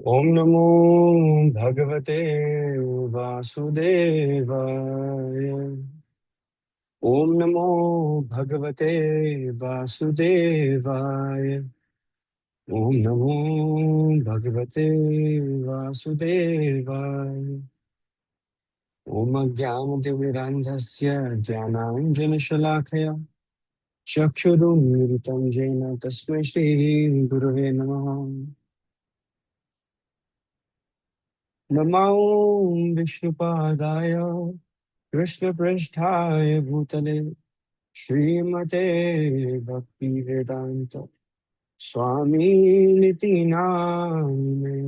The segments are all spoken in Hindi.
ओम नमो भगवते वासुदेवाय। ओम नमो भगवते वासुदेवाय। ओम नमो भगवते वासुदेवाय। ओम अज्ञानतिमिरान्धस्य ज्ञानाञ्जनशलाकया चक्षुरुन्मिलितं येन तस्मै श्रीगुरवे नमः। नमो विष्णुपादाय कृष्णपृष्ठाय भूतले श्रीमते भक्ति वेदांत स्वामी निति नामिने।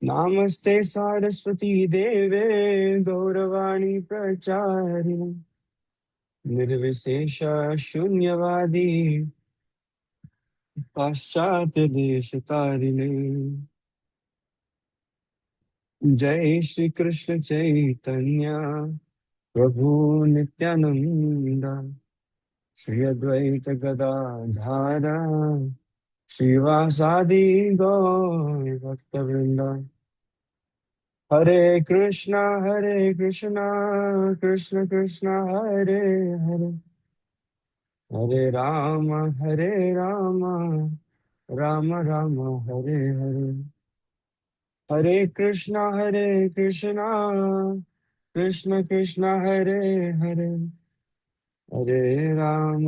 नमस्ते सारस्वती देवे गौरवाणी प्रचारिणे निर्विशेष शून्यवादी पाश्चात्य देश तारिणे। जय श्री कृष्ण चैतन्य प्रभु नित्यानंद श्री अद्वैत गदाधार श्रीवासादि गौर भक्तवृंद। हरे कृष्णा कृष्ण कृष्ण हरे हरे, हरे राम राम राम हरे हरे। हरे कृष्णा कृष्ण कृष्ण हरे हरे, हरे राम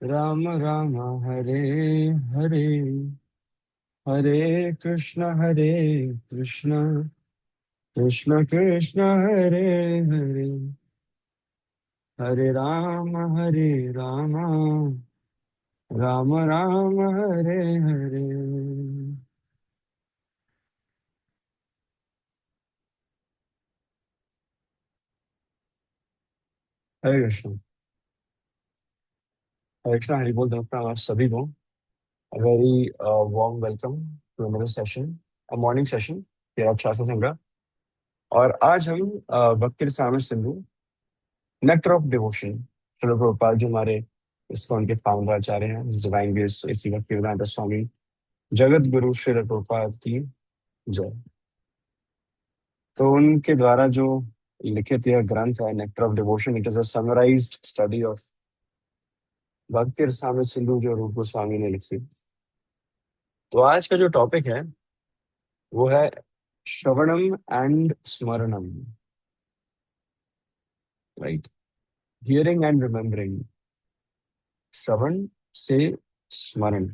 राम राम हरे हरे। हरे कृष्ण कृष्ण कृष्ण हरे हरे, हरे राम राम राम हरे हरे। हरे कृष्ण। हरे कृष्ण, हरि बोल डॉक्टर, आप सभी को very warm welcome to another session, a morning session here at Shastra Sangrah. और आज हम Bhakti Rasamrita Sindhu, nectar of devotion, Srila Prabhupada ji हमारे इस्कॉन के फाउंडर आचार्य हैं, डिवाइन ग्रेस इसी भक्तिवेदांत स्वामी जगत गुरु श्रील प्रभुपाद की जय। तो उनके द्वारा जो लिखित यह ग्रंथ है nectar of devotion, it is a summarised study of भक्ति रसामृत सिंधु जो रूप गोस्वामी ने लिखी। तो आज का जो टॉपिक है वो है shravanam and smaranam, right? Hearing and remembering, श्रवण से स्मरण।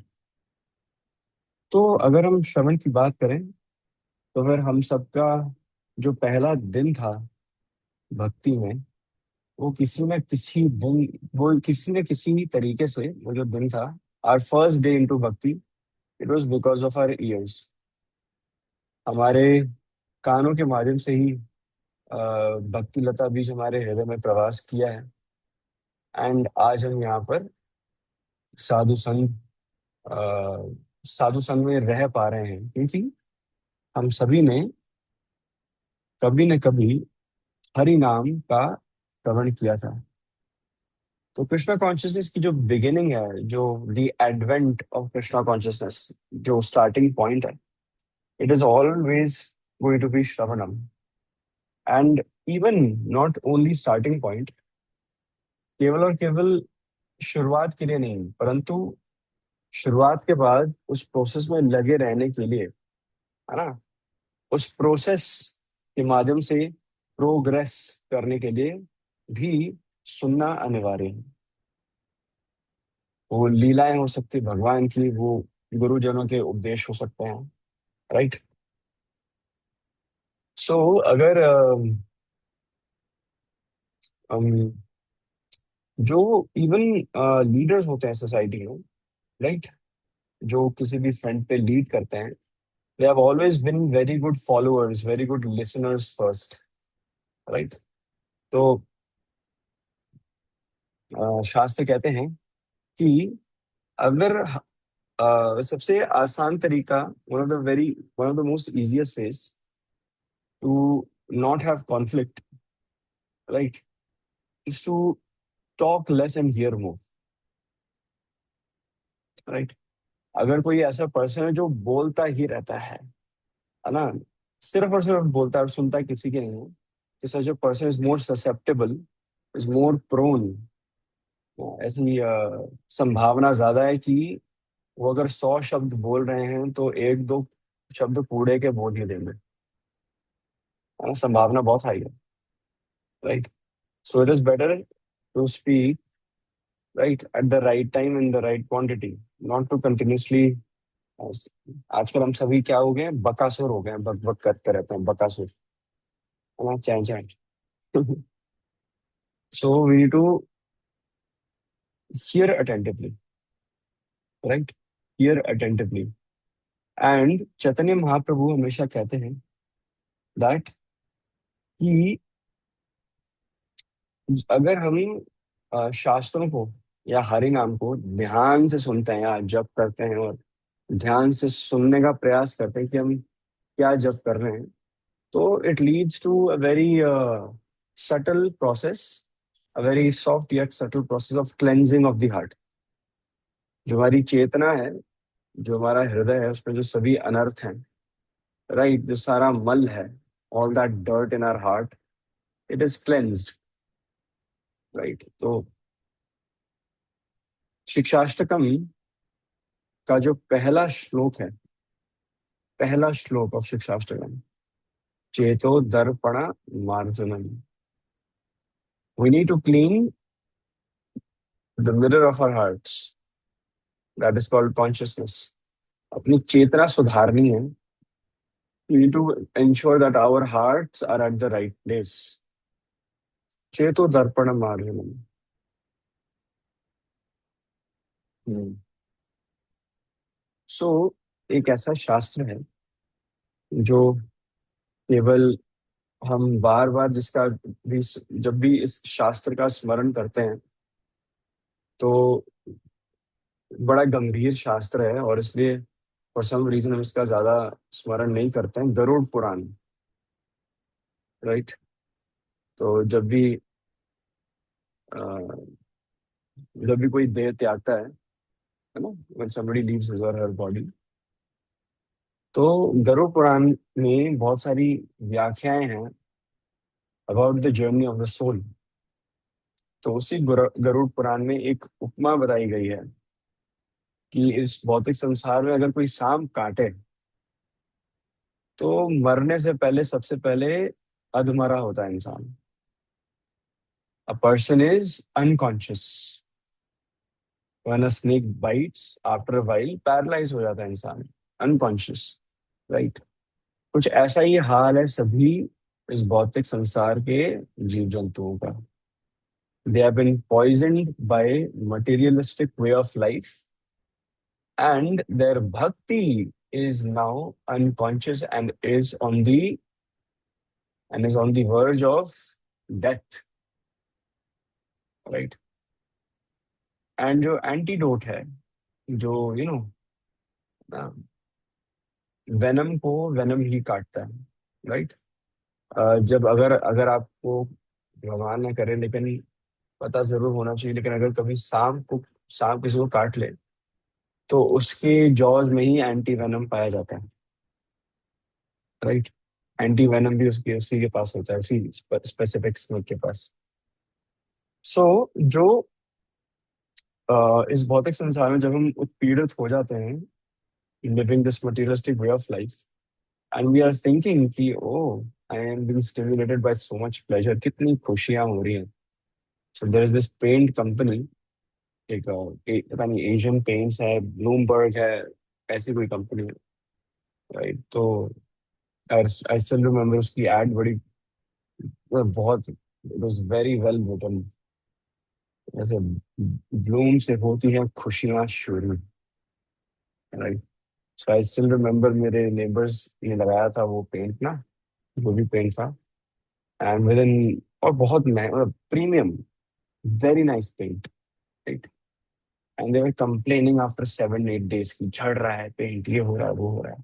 तो अगर हम श्रवण की बात करें तो फिर हम सबका जो पहला दिन था भक्ति में, वो किसी न किसी दिन, वो किसी न किसी तरीके से वो जो दिन था, our first day into bhakti, it was because of our ears. हमारे कानों के माध्यम से ही भक्ति लता बीज हमारे हृदय में प्रवास किया है। एंड आज हम यहाँ पर साधु संग साधु संग में रह पा रहे हैं, क्योंकि हम सभी ने कभी न कभी हरि नाम का श्रवण किया था। तो कृष्णा कॉन्शियसनेस की जो बिगिनिंग है, जो the advent of Krishna consciousness, जो स्टार्टिंग पॉइंट है, it is always going to be shravanam. And even not only starting point, केवल और केवल शुरुआत के लिए नहीं, परंतु शुरुआत के बाद उस प्रोसेस में लगे रहने के लिए, है ना, उस प्रोसेस के माध्यम से प्रोग्रेस करने के लिए भी सुनना अनिवार्य है। वो लीलाएं हो सकती भगवान की, वो गुरुजनों के उपदेश हो सकते हैं, राइट? सो अगर अम, जो इवन लीडर्स होते हैं सोसाइटी में, राइट, जो किसी भी फ्रंट पे लीड करते हैं, they have always been very good followers, very good listeners first, right? तो शास्त्र कहते हैं कि अगर सबसे आसान तरीका, one of the most easiest ways to not have conflict, right, is to talk less and hear more, right? अगर कोई ऐसा पर्सन है जो बोलता ही रहता है ना, सिर्फ और सिर्फ बोलता है और सुनता किसी की नहीं है, तो such a person is more susceptible, is more prone. ऐसी संभावना ज्यादा है कि वो अगर 100 शब्द बोल रहे हैं तो एक दो शब्द कूड़े के बोल ही देंगे, है ना, संभावना बहुत हाई है। Right. So it is better to speak right at the right time in the right quantity, not to continuously. आजकल हम सभी क्या हो गए हैं, बकासुर हो गए हैं, बक बक करते रहते हैं, बकासुर, है ना, चैन चैन। So we need to hear attentively, right, hear attentively. And Chaitanya Mahaprabhu हमेशा कहते हैं दैट कि अगर हम शास्त्रों को या हरि नाम को ध्यान से सुनते हैं या जप करते हैं और ध्यान से सुनने का प्रयास करते हैं कि हम क्या जप कर रहे हैं, तो it leads to a very subtle process, a very soft yet subtle process of cleansing of the heart। जो हमारी चेतना है, जो हमारा हृदय है, उसमें जो सभी अनर्थ हैं, राइट, जो सारा मल है, all that dirt in our heart, it is cleansed. Right. तो शिक्षाष्टकम का जो पहला श्लोक है, पहला श्लोक ऑफ शिक्षाष्टकम, चेतो दर्पण मार्जनम, we need to clean the mirror of our hearts, that is called consciousness. अपनी चेतना सुधारनी है। We need to ensure that our hearts are at the right place. चेतो दर्पण मार्जनम। सो एक ऐसा शास्त्र है जो केवल हम बार बार जिसका भी, जब भी इस शास्त्र का स्मरण करते हैं तो बड़ा गंभीर शास्त्र है, और इसलिए फॉर सम रीजन हम इसका ज्यादा स्मरण नहीं करते हैं। गरुड़ पुराण, राइट। तो अ, जब भी कोई देह त्यागता है ना, when somebody leaves his or her body, तो गरुड़ पुराण में बहुत सारी व्याख्याएं हैं about the journey of the soul. तो उसी गरुड़ पुराण में एक उपमा बताई गई है कि इस भौतिक संसार में अगर कोई सांप काटे तो मरने से पहले सबसे पहले अधमरा होता है इंसान। A person is unconscious when a snake bites, after a while paralyse हो जाता है इंसान, अनकॉन्शियस। राइट। कुछ ऐसा ही हाल है सभी इस भौतिक संसार के जीव जंतुओं का। They have been poisoned by materialistic way of life, and their bhakti is now unconscious and is on the verge of death, right? And जो antidote है, जो वेनम को वेनम ही काटता है, राइट। जब अगर अगर आपको, भगवान ना करे लेकिन पता जरूर होना चाहिए, लेकिन अगर कभी सांप किसी को काट ले तो उसके जॉज में ही एंटी वेनम पाया जाता है, राइट। एंटी वेनम भी उसके उसी के पास होता है, उसी स्पेसिफिक स्नेक के पास। सो जो इस भौतिक संसार में जब हम उत्पीड़ित हो जाते हैं, living this materialistic way of life, and we are thinking कि oh, I am being stimulated by so much pleasure, कितनी खुशियां हो रही हैं। So there is this paint company, पता नहीं एशियन पेंट्स है, ब्लूमबर्ग है, ऐसी कोई कंपनी है, राइट। तो आई स्टिल रिमेम्बर उसकी एड बड़ी, बहुत, it was very well written. जैसे ब्लूम से होती हैं खुशियां शुरू, right. So I still remember मेरे नेबर्स ने लगाया था वो पेंट ना, जो भी पेंट था, एंड विद इन, और बहुत महंगा, premium, very nice paint, right. And they were complaining after 7-8 days की झड़ रहा है पेंट, ये हो रहा है, वो हो रहा है।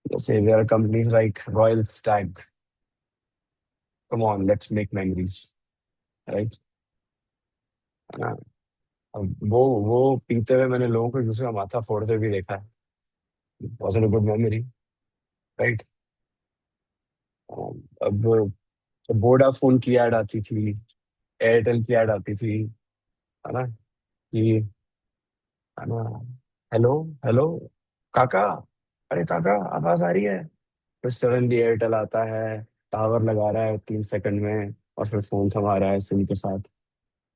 जैसे there are companies like Royal Stag, come on let's make memories, right. अब वो पीते हुए मैंने लोगों को एक दूसरे का माथा फोड़ते हुए भी देखा है। Was a good memory, right. अब वोडाफोन की ऐड आती थी, एयरटेल की ऐड आती थी, है ना, कि, है ना, हेलो, हेलो काका, अरे काका आवाज आ रही है। फिर सडनली एयरटेल आता है, टावर लगा रहा है 3 सेकंड में, और फिर फोन थमा रहा है सिम के साथ,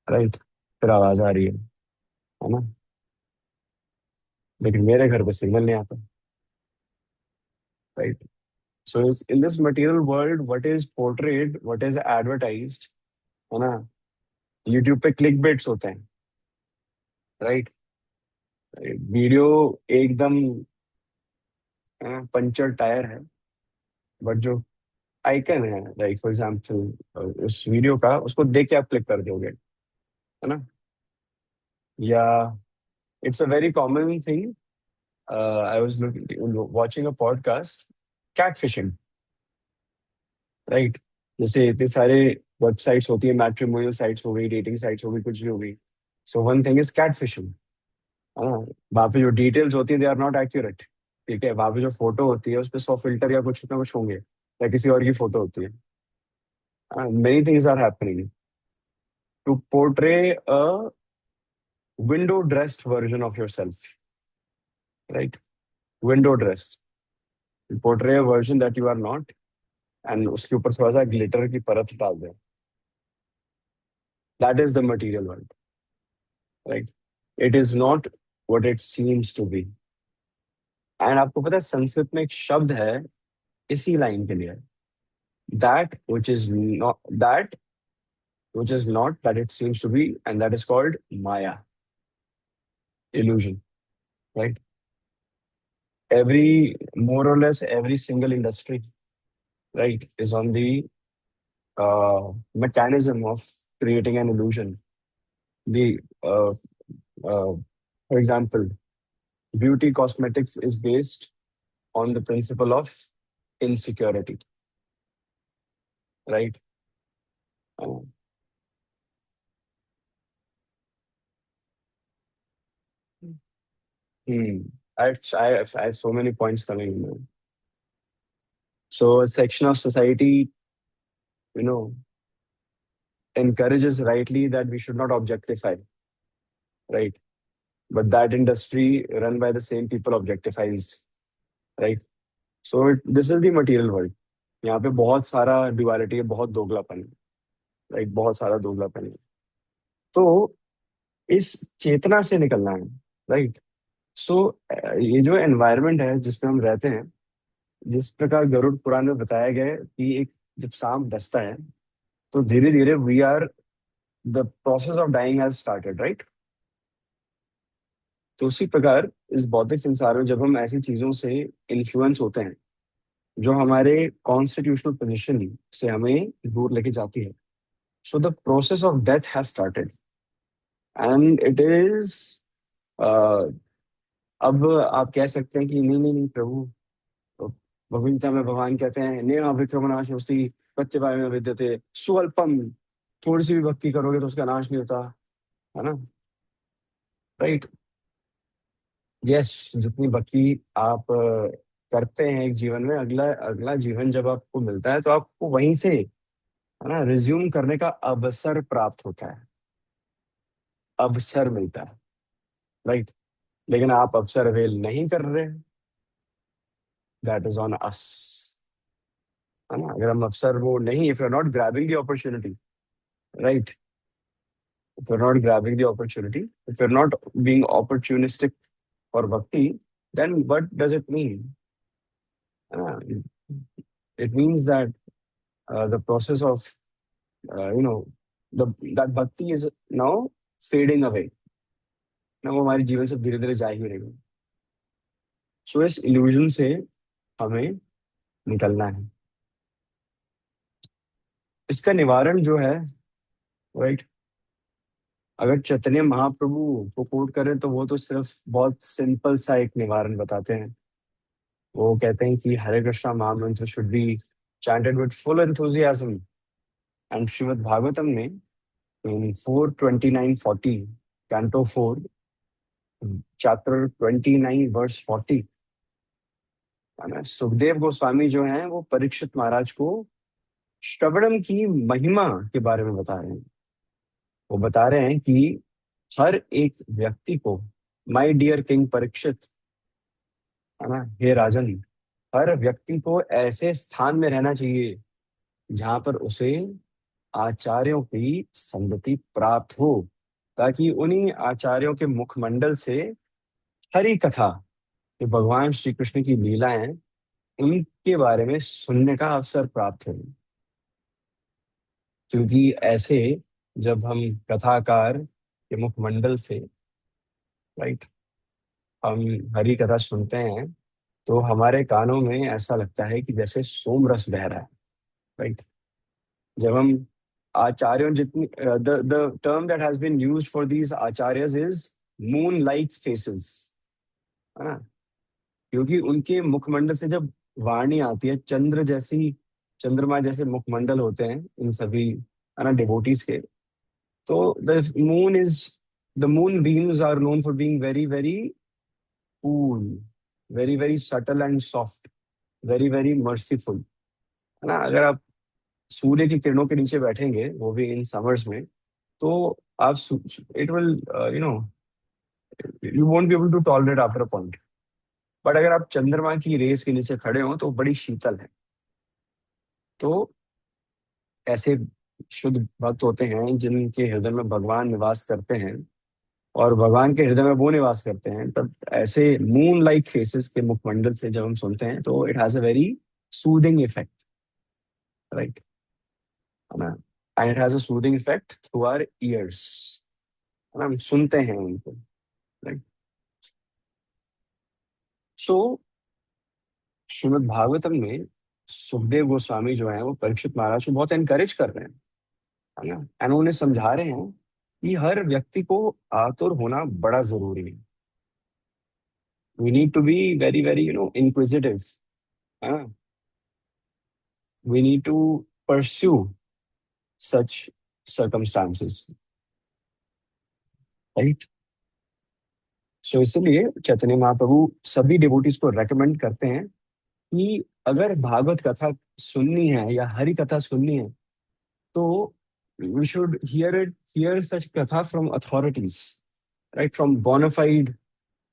राइट। फिर आवाज आ रही है ना। लेकिन मेरे घर पे सिग्नल नहीं आता, राइट। सो इस in this material world, what is portrayed, what is advertised, है ना, यूट्यूब पे क्लिक बेट्स होते हैं, राइट। वीडियो एकदम पंचर टायर है, बट जो आइकन है, लाइक फॉर एग्जांपल उस वीडियो का, उसको देख के आप क्लिक कर दोगे, है ना। या it's a very common thing, I was watching a podcast, catfishing, right. जैसे इतने सारे वेबसाइट्स होती है, मैट्रिमोनियल साइट्स हो गई, डेटिंग साइट्स हो गई, कुछ भी हो गई। So one thing is catfishing. हाँ, वहाँ पे जो डिटेल्स होती है दे आर नॉट एक्यूरेट। ठीक है, वहाँ पे जो फोटो होती है उस पर 100 फिल्टर या कुछ ना कुछ होंगे, या किसी और की फोटो होती है। Many things are happening to portray a window dressed version of yourself, right. Window dressed, portray a version that you are not, and उसके ऊपर थोड़ा सा ग्लिटर की परत डाल दें। That is the material world, right. It is not what it seems to be. And आपको पता है संस्कृत में एक शब्द है इसी लाइन के लिए, that which is not that which is not that it seems to be, and that is called maya, illusion, right. Every more or less every single industry, right, is on the mechanism of creating an illusion. The For example, beauty cosmetics is based on the principle of insecurity, right. uh, hmm. I have so many points coming in. So a section of society, you know, encourages rightly that we should not objectify, right? But that industry run by the same people objectifies, right? So this is the material world. यहाँ पे बहुत सारा duality है, बहुत दोगलापन है, राइट, बहुत सारा दोगलापन है। तो इस चेतना से निकलना है, राइट। सो ये जो एनवायरनमेंट है जिसमें हम रहते हैं, जिस प्रकार गरुड़ पुराण में बताया गया है कि एक जब सांप डसता है तो धीरे धीरे we are the process of dying has started, right. तो उसी प्रकार इस भौतिक संसार में जब हम ऐसी चीजों से इन्फ्लुएंस होते हैं जो हमारे कॉन्स्टिट्यूशनल पोजीशन से हमें दूर लेके जाती है, so the process of death has started, and it is, अब आप कह सकते हैं कि नहीं नहीं नहीं प्रभु, तो भगवद गीता में भगवान कहते हैं नेह विक्रमणाशोस्ति प्रत्यवाय में विद्यते स्वल्पम, थोड़ी सी भी भक्ति करोगे तो उसका नाश नहीं होता, है ना, राइट। यस, जितनी भक्ति आप करते हैं एक जीवन में, अगला अगला जीवन जब आपको मिलता है तो आपको वहीं से, है ना, रिज्यूम करने का अवसर प्राप्त होता है, अवसर मिलता है, राइट। लेकिन आप अवसर अवेल नहीं कर रहे, दैट इज ऑन अस, है ना। अगर हम अवसर वो नहीं, if you are not grabbing the opportunity, right, if you are not grabbing the opportunity, if you are not being opportunistic for bhakti, then what does it mean? Uh, it means that the process of you know the that bhakti is now fading away, ना वो हमारे जीवन से धीरे धीरे जा ही रहेगा। सो इस इल्यूजन से हमें निकलना है। इसका निवारण जो है, राइट, अगर चैतन्य महाप्रभु को कोट करें तो वो तो सिर्फ बहुत सिंपल सा एक निवारण बताते हैं। वो कहते हैं कि हरे कृष्णा महामंत्र should be chanted with full enthusiasm, and Shrimad Bhagavatam में in 4:29:40 कैंटो 4 चैप्टर 29 वर्स 40, है ना। सुखदेव गोस्वामी जो हैं वो परीक्षित महाराज को श्रवणम की महिमा के बारे में बता रहे हैं। वो बता रहे हैं कि हर एक व्यक्ति को, माय डियर किंग परीक्षित, है ना, हे राजन, हर व्यक्ति को ऐसे स्थान में रहना चाहिए जहां पर उसे आचार्यों की संगति प्राप्त हो, ताकि उन्हीं आचार्यों के मुखमंडल से हरि कथा, जो भगवान श्री कृष्ण की लीलाएं, उनके बारे में सुनने का अवसर प्राप्त हो। क्योंकि ऐसे जब हम कथाकार के मुखमंडल से, राइट, हम हरि कथा सुनते हैं तो हमारे कानों में ऐसा लगता है कि जैसे सोम रस बह रहा है, राइट। जब हम आचार्यों जितनी, the term that has been used for these acharyas is moon like faces, है ना। क्योंकि उनके मुखमंडल से जब वाणी आती है, चंद्रमा जैसे मुखमंडल होते हैं इन सभी, है ना, डिवोटीज के। तो the moonbeams are known for being very very cool, very very subtle and soft, very very merciful, है ना। अगर आप सूर्य की किरणों के नीचे बैठेंगे, वो भी इन समर्स में, तो आप, it will, you know, you won't be able to tolerate after a point. But अगर आप चंद्रमा की रेस के नीचे खड़े हो तो बड़ी शीतल है। तो ऐसे शुद्ध भक्त होते हैं जिनके हृदय में भगवान निवास करते हैं, और भगवान के हृदय में वो निवास करते हैं, तब ऐसे मून लाइक फेसेस के मुखमंडल से जब हम सुनते हैं तो it has a very soothing effect, right, है ना। And it has a soothing effect through our ears, है ना, हम सुनते हैं उनको, राइट। सो श्रीमद् भागवतम में सुखदेव गोस्वामी जो है वो परीक्षित महाराज को बहुत एनकरेज कर रहे हैं, है ना। एंड उन्हें समझा रहे हैं कि हर व्यक्ति को आतुर होना बड़ा जरूरी है। We need to be very very, you know, inquisitive, है ना। We need to pursue such circumstances, right. So इसलिए चैतन्य महाप्रभु सभी डिवोटीज को रेकमेंड करते हैं कि अगर भागवत कथा सुननी है या हरि कथा सुननी है तो we should hear such katha from authorities, right, from bona fide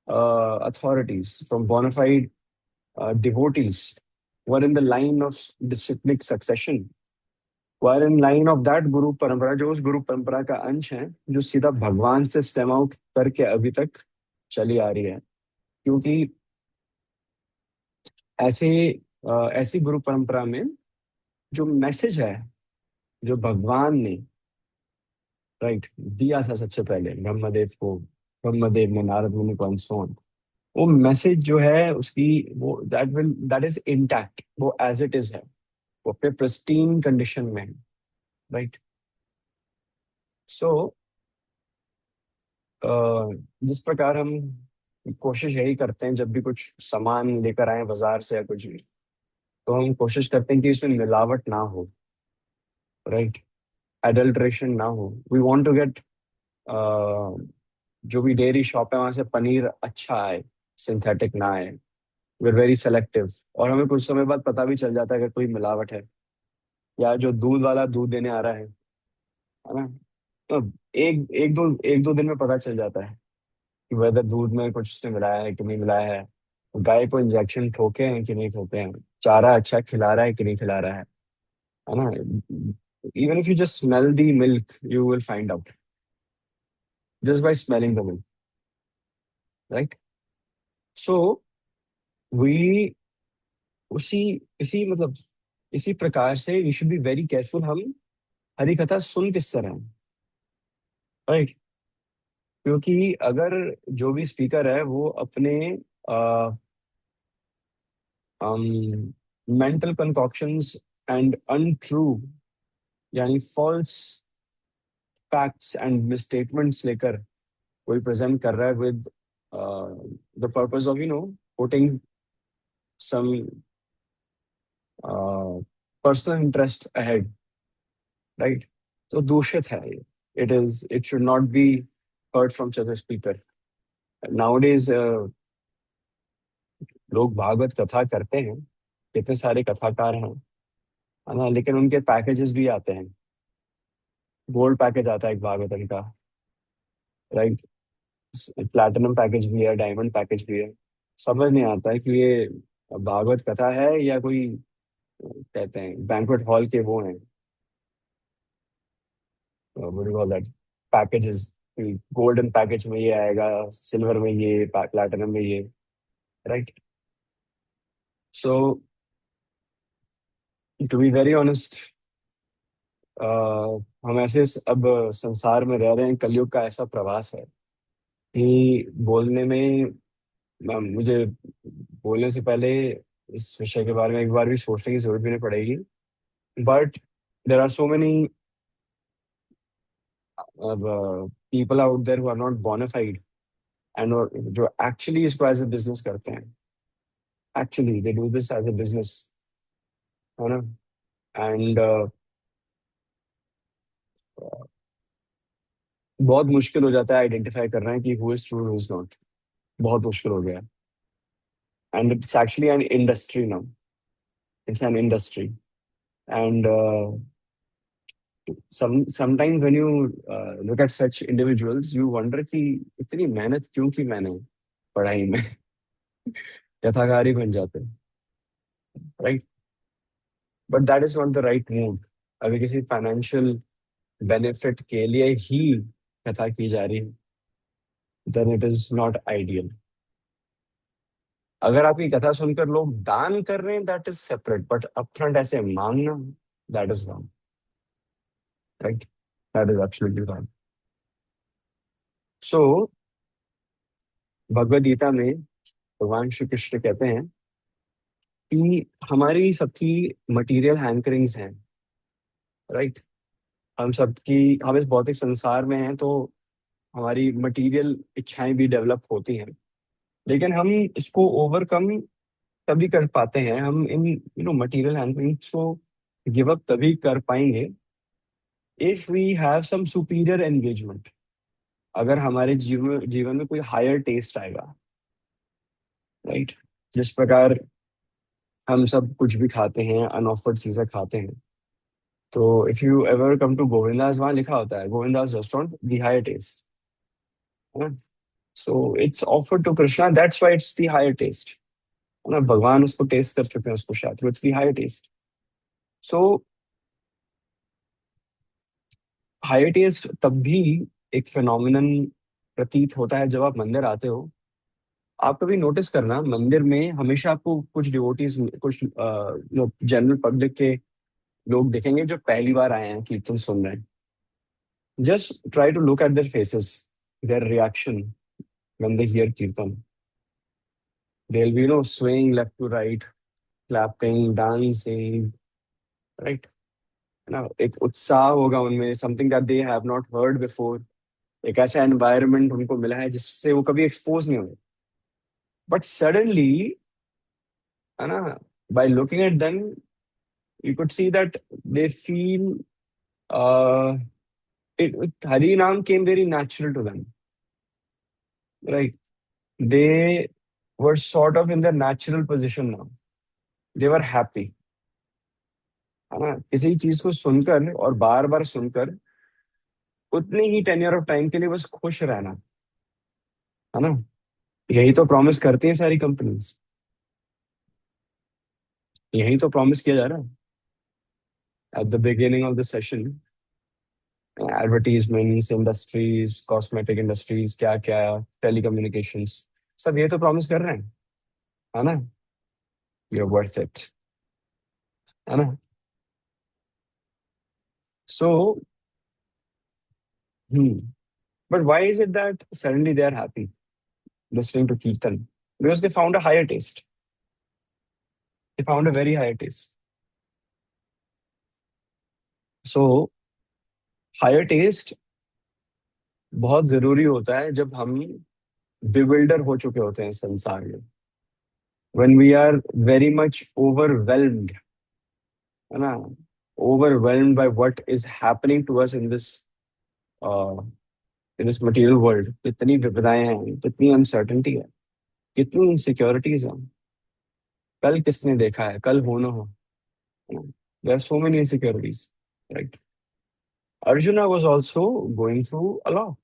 authorities, from bona fide devotees who are in the line of disciplinic succession, who are in line of that गुरु परंपरा, जो उस गुरु परंपरा का अंश है, जो सीधा भगवान से स्टेम आउट करके अभी तक चली आ रही है। क्योंकि ऐसे ऐसी गुरु परंपरा में जो मैसेज है, जो भगवान ने, राइट, दिया था सबसे पहले ब्रह्मदेव को, ब्रह्मदेव ने नारद मुनि को and so on, वो मैसेज जो है उसकी, वो दैट इज इंटैक्ट, वो एज इट इज है, वो अपने प्रिस्टीन कंडीशन में है, राइट। सो जिस प्रकार हम कोशिश यही करते हैं जब भी कुछ सामान लेकर आए बाजार से या कुछ भी, तो हम कोशिश करते हैं कि इसमें मिलावट ना हो, राइट, एडल्ट्रेशन ना हो। वी वांट टू गेट, जो भी डेयरी शॉप है वहां से पनीर अच्छा आए, सिंथेटिक ना आए। We are very selective. और हमें कुछ समय बाद पता भी चल जाता है कि कोई मिलावट है, या जो दूध वाला दूध देने आ रहा है ना, तो एक दो दिन में पता चल जाता है कि वेदर दूध में कुछ उसने मिलाया है कि नहीं मिलाया है, गाय को इंजेक्शन ठोके हैं कि नहीं ठोके हैं, चारा अच्छा खिला रहा है कि नहीं खिला रहा है ना। Even if you just smell the milk you will find out, just by smelling the milk, right. So we उसी इसी मतलब इसी प्रकार से we should be very careful, हम हरी कथा सुन किस तरह, राइट। क्योंकि अगर जो भी स्पीकर है वो अपने मेंटल कंकॉक्शंस एंड अनट्रू, यानी फॉल्स फैक्ट्स एंड मिसस्टेटमेंट्स लेकर कोई प्रेजेंट कर रहा है with the purpose of, you know, putting some personal interest ahead, right, तो दूषित है ये। It should not be heard from such a speaker. Nowadays, लोग भागवत कथा करते हैं, कितने सारे कथाकार हैं, है ना, लेकिन उनके पैकेजेस भी आते हैं। गोल्ड पैकेज आता है एक भागवतम का, राइट? प्लैटिनम पैकेज भी है, डायमंड पैकेज भी है। समझ नहीं आता है कि ये भागवत कथा है या कोई कहते हैं बैंक्वेट हॉल के वो हैं, what do call that, packages. Golden package में ये आएगा, सिल्वर में ये, प्लैटिनम में ये, right? So to be very honest, हम ऐसे अब संसार में रह रहे हैं, कलयुग का ऐसा प्रवास है कि बोलने में मुझे बोलने से पहले इस विषय के बारे में एक बार भी सोचने की जरूरत भी नहीं पड़ेगी। But there are so many people out there who are not bona fide, and जो एक्चुअली इसको एज ए बिजनेस करते हैं, actually they do this as a business, है ना? एंड बहुत मुश्किल हो जाता है आइडेंटिफाई करना है कि who is true who is not. बहुत मुश्किल हो गया, and it's actually an industry now. It's an industry, and sometimes when you look at such individuals, you wonder कि इतनी मेहनत क्यों की मैंने पढ़ाई में। कथाकारी बन जाते, right? But that is not the right mood. अगर किसी फाइनेंशियल बेनिफिट के लिए ही कथा की जा रही है, then it is not ideal. अगर आपकी कथा सुनकर लोग दान कर रहे हैं, that is separate, but upfront ऐसे मांगना, that is wrong, right? That is absolutely wrong. So Bhagavad Gita में भगवान श्री कृष्ण कहते हैं कि हमारी सबकी मटेरियल हैंकरिंग्स हैं, राइट? हम इस भौतिक संसार में हैं, तो हमारी मटेरियल इच्छाएं भी डेवलप होती हैं, लेकिन हम इसको ओवरकम तभी कर पाते हैं, हम इन मटेरियल हैंकरिंग्स को गिव अप तभी कर पाएंगे if we have some superior engagement. अगर हमारे जीवन जीवन में कोई हायर टेस्ट आएगा, राइट? जिस प्रकार हम सब कुछ भी खाते हैं, अनऑफर्ड चीजें खाते हैं, तो if you ever come to Govinda's, वहां लिखा होता है Govinda's restaurant the higher taste, है ना? So it's offered to Krishna, that's why it's the higher taste, है ना? भगवान उसको टेस्ट कर चुके हैं, उसको शायद, तो it's the higher taste. So higher taste तब भी एक फिनोमिनन प्रतीत होता है जब आप मंदिर आते हो। आप कभी नोटिस करना, मंदिर में हमेशा आपको कुछ डिवोटीज, कुछ जनरल पब्लिक के लोग दिखेंगे जो पहली बार आए हैं, कीर्तन सुन रहे हैं। Just try to look at their faces, their reaction when they hear kirtan. They'll be, swaying left to right, clapping, dancing, right? ना, एक उत्साह होगा उनमें, something that they have not heard before. एक ऐसा एनवायरनमेंट उनको मिला है जिससे वो कभी एक्सपोज नहीं हुए। बट सडनली, है ना, by looking at them, you could see that they feel it, Hari naam came very natural to them, right? They were sort of in their natural position now, they were happy, है ना? किसी चीज को सुनकर और बार बार सुनकर उतनी ही टेन्योर ऑफ टाइम के लिए बस खुश रहना, है ना? यही तो प्रॉमिस करती हैं सारी कंपनीज, यही तो प्रॉमिस किया जा रहा है at the beginning of the session. Advertisements, industries, cosmetic industries, क्या क्या, टेलीकम्युनिकेशंस, सब ये तो प्रॉमिस कर रहे हैं, है ना? यू आर वर्थ इट, है ना? So but why is it that suddenly they are happy listening to kirtan? Because they found a higher taste. They found a very higher taste. So higher taste बहुत जरूरी होता है जब हम बिविल्डर हो चुके होते हैं संसार में, when we are very much overwhelmed, है ना, overwhelmed by what is happening to us in this uh, इन इस मटेरियल वर्ल्ड कितनी विपदाएं हैं, कितनी अनसर्टेनिटी है, कितनी इनसिक्योरिटीज हैं। कल किसने देखा है, कल हो ना हो। There are so many insecurities, right? Arjuna was also going through a lot.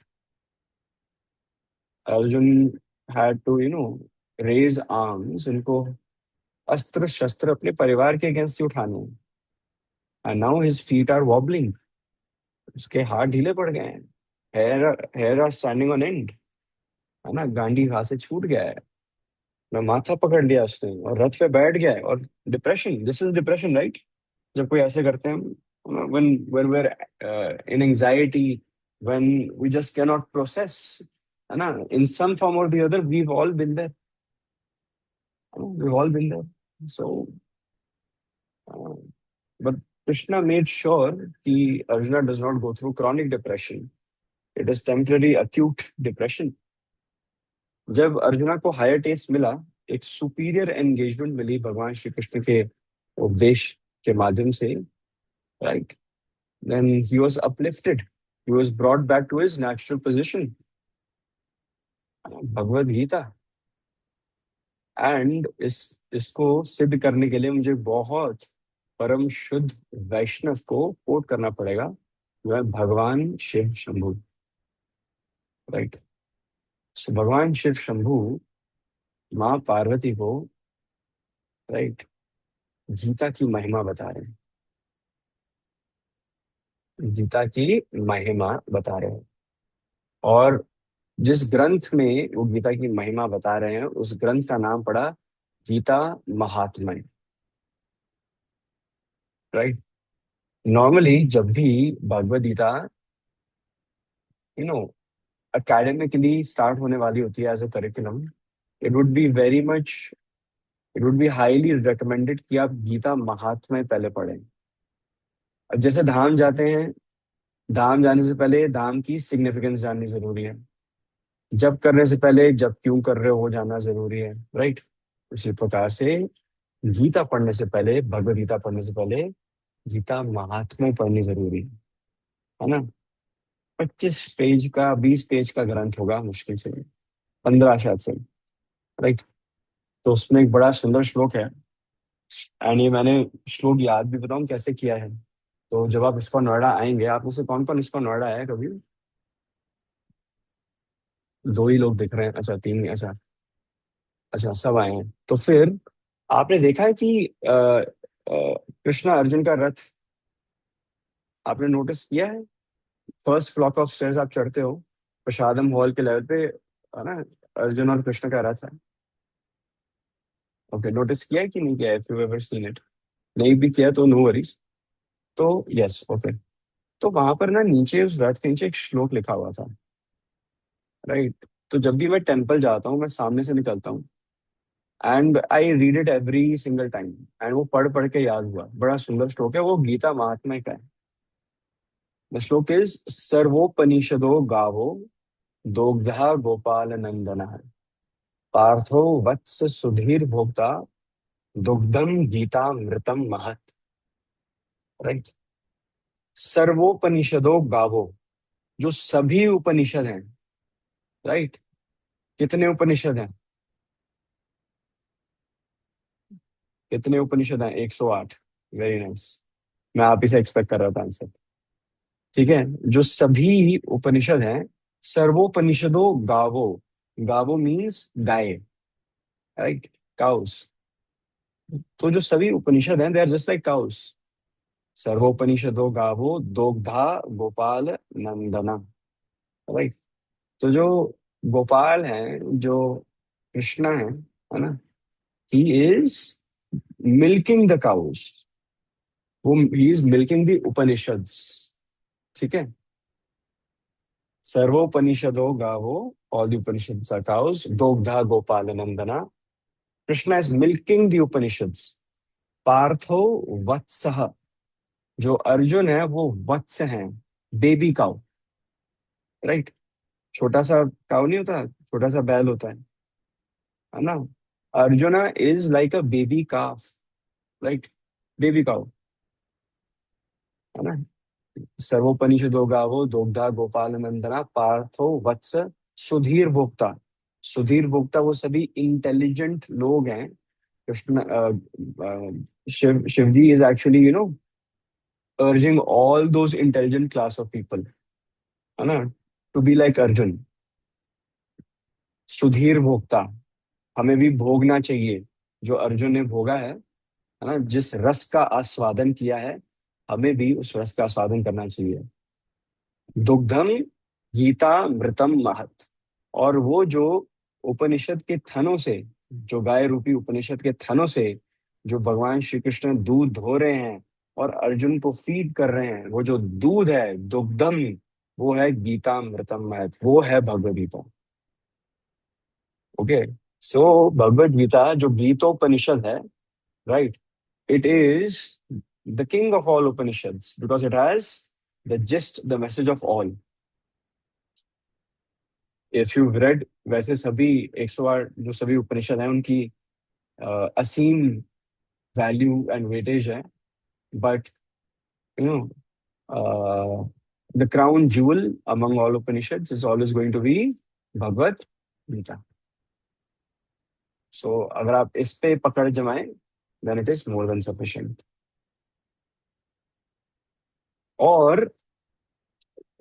Arjun had to raise arms, उनको अस्त्र शस्त्र अपने परिवार के अगेंस्ट ही उठाने हैं। And now his feet are wobbling, उसके हाथ ढीले पड़ गए हैं। Hair hair are standing on end, है ना, गांडी घास से छूट गया है। मैं माथा पकड़ लिया उसने और रथ पे बैठ गया है। और depression, this is depression, right? जब कोई ऐसे करते हैं, when when we're in anxiety, when we just cannot process, है ना, in some form or the other, we've all been there, we've all been there. So uh, but Krishna made sure कि Arjuna does not go through chronic depression. It is temporary acute depression. जब अर्जुना को हायर टेस्ट मिला, एक सुपीरियर एंगेजमेंट मिली भगवान श्री कृष्ण के उपदेश के माध्यम से, right, then he was uplifted. He was brought back to his natural position. Bhagavad Gita. And इसको सिद्ध करने के लिए मुझे बहुत परम शुद्ध वैष्णव को कोट करना पड़ेगा, वह भगवान शिव शंभु, राइट? सो भगवान शिव शंभु माँ पार्वती को, राइट, गीता की महिमा बता रहे हैं, गीता की महिमा बता रहे हैं। और जिस ग्रंथ में वो गीता की महिमा बता रहे हैं, उस ग्रंथ का नाम पड़ा गीता महात्म्य, राइट? नॉर्मली जब भी Bhagavad Gita you know academically start होने वाली होती है as a curriculum, it would be very much, it would be highly recommended कि आप गीता महात्म्य पहले पढ़ें। अब जैसे धाम जाते हैं, धाम जाने से पहले धाम की सिग्निफिकेंस जाननी जरूरी है। जब करने से पहले जब क्यों कर रहे हो वो जानना जरूरी है, राइट? उसी प्रकार से गीता पढ़ने से पहले, भगवद गीता पढ़ने से पहले गीता महात्म्य पढ़नी जरूरी है ना? 25 पेज का, 20 पेज का ग्रंथ होगा मुश्किल से, 15 शायद से, राइट? तो उसमें एक बड़ा सुंदर श्लोक है। एंड ये मैंने श्लोक याद भी बताऊं कैसे किया है। तो जब आप इसको नोएडा आएंगे, आप में से कौन कौन इसको नोएडा आया है कभी? दो ही लोग दिख रहे हैं, अच्छा तीन ही, अच्छा। अच्छा, सब आए हैं तो फिर आपने देखा है कि कृष्णा अर्जुन का रथ, आपने नोटिस किया है? फर्स्ट फ्लॉक ऑफ स्टेयर्स आप चढ़ते हो, प्रसादम हॉल के लेवल पे, है ना, अर्जुन और कृष्ण का रथ है। ओके, नोटिस किया है कि नहीं किया है? If you ever seen it, नहीं भी किया तो नो वरीज। तो यस, ओके। तो वहां पर ना नीचे, उस रथ के नीचे एक श्लोक लिखा हुआ था, राइट? तो जब भी मैं टेम्पल जाता हूँ, मैं सामने से निकलता हूँ and I read it every single time. And वो पढ़ पढ़ के याद हुआ, बड़ा सुंदर श्लोक है, वो गीता महात्म्य का है। द श्लोक इज सर्वोपनिषदो गावो दोग्धा गोपाल नंदन पार्थो वत्स सुधीर भोक्ता दुग्धम गीता मृतम महत, राइट? सर्वोपनिषदो गावो, जो सभी उपनिषद हैं, राइट? कितने उपनिषद हैं? कितने उपनिषद हैं? 108। Very nice. मैं आप ही से एक्सपेक्ट कर रहा था आंसर। ठीक है, जो सभी उपनिषद हैं, सर्वोपनिषदो गावो, गावो मीन्स गाय, राइट? काउस। तो जो सभी उपनिषद हैं, they are just like cows. सर्वोपनिषदो गावो दोग्धा गोपाल नंदना, राइट? तो जो गोपाल हैं, जो कृष्णा है ना, he is milking the cows, वो he is milking the Upanishads, ठीक है? सर्वोपनिषदो गावो, all the Upanishads are cows, dogdha gopala nandana, Krishna is milking the Upanishads. Partho वत्सः, जो अर्जुन है वो वत्स है, बेबी काउ, राइट? छोटा सा काउ नहीं होता, छोटा सा बैल होता है ना? Arjuna is like a baby calf, right? Baby cow, है ना? सर्वोपनिषदो गावो दोग्धा गोपाल नंदना पार्थो वत्स सुधीर भोक्ता। सुधीर भोक्ता वो सभी इंटेलिजेंट लोग हैं। Krishna Shiva ji is actually urging all those intelligent class of people, है ना, to be like Arjun. Sudhir भोक्ता, हमें भी भोगना चाहिए जो अर्जुन ने भोगा है ना, जिस रस का आस्वादन किया है, हमें भी उस रस का आस्वादन करना चाहिए। दुग्धम गीता मृतम महत। और वो जो उपनिषद के थनों से, जो गाय रूपी उपनिषद के थनों से जो भगवान श्री कृष्ण दूध धो रहे हैं और अर्जुन को फीड कर रहे हैं, वो जो दूध है दुग्धम, वो है गीता मृतम महत, वो है भगवद गीता। ओके, सो भगवद गीता जो गीतोपनिषद है, right, it is the king of all Upanishads because it has the gist, the message of all. If you've read, वैसे सभी 108 जो सभी उपनिषद हैं उनकी असीम वैल्यू एंड वेटेज है, but you know the crown jewel among all Upanishads is always going to be Bhagavad Gita. सो अगर आप इस पे पकड़ जमाएं, then it is more than sufficient। और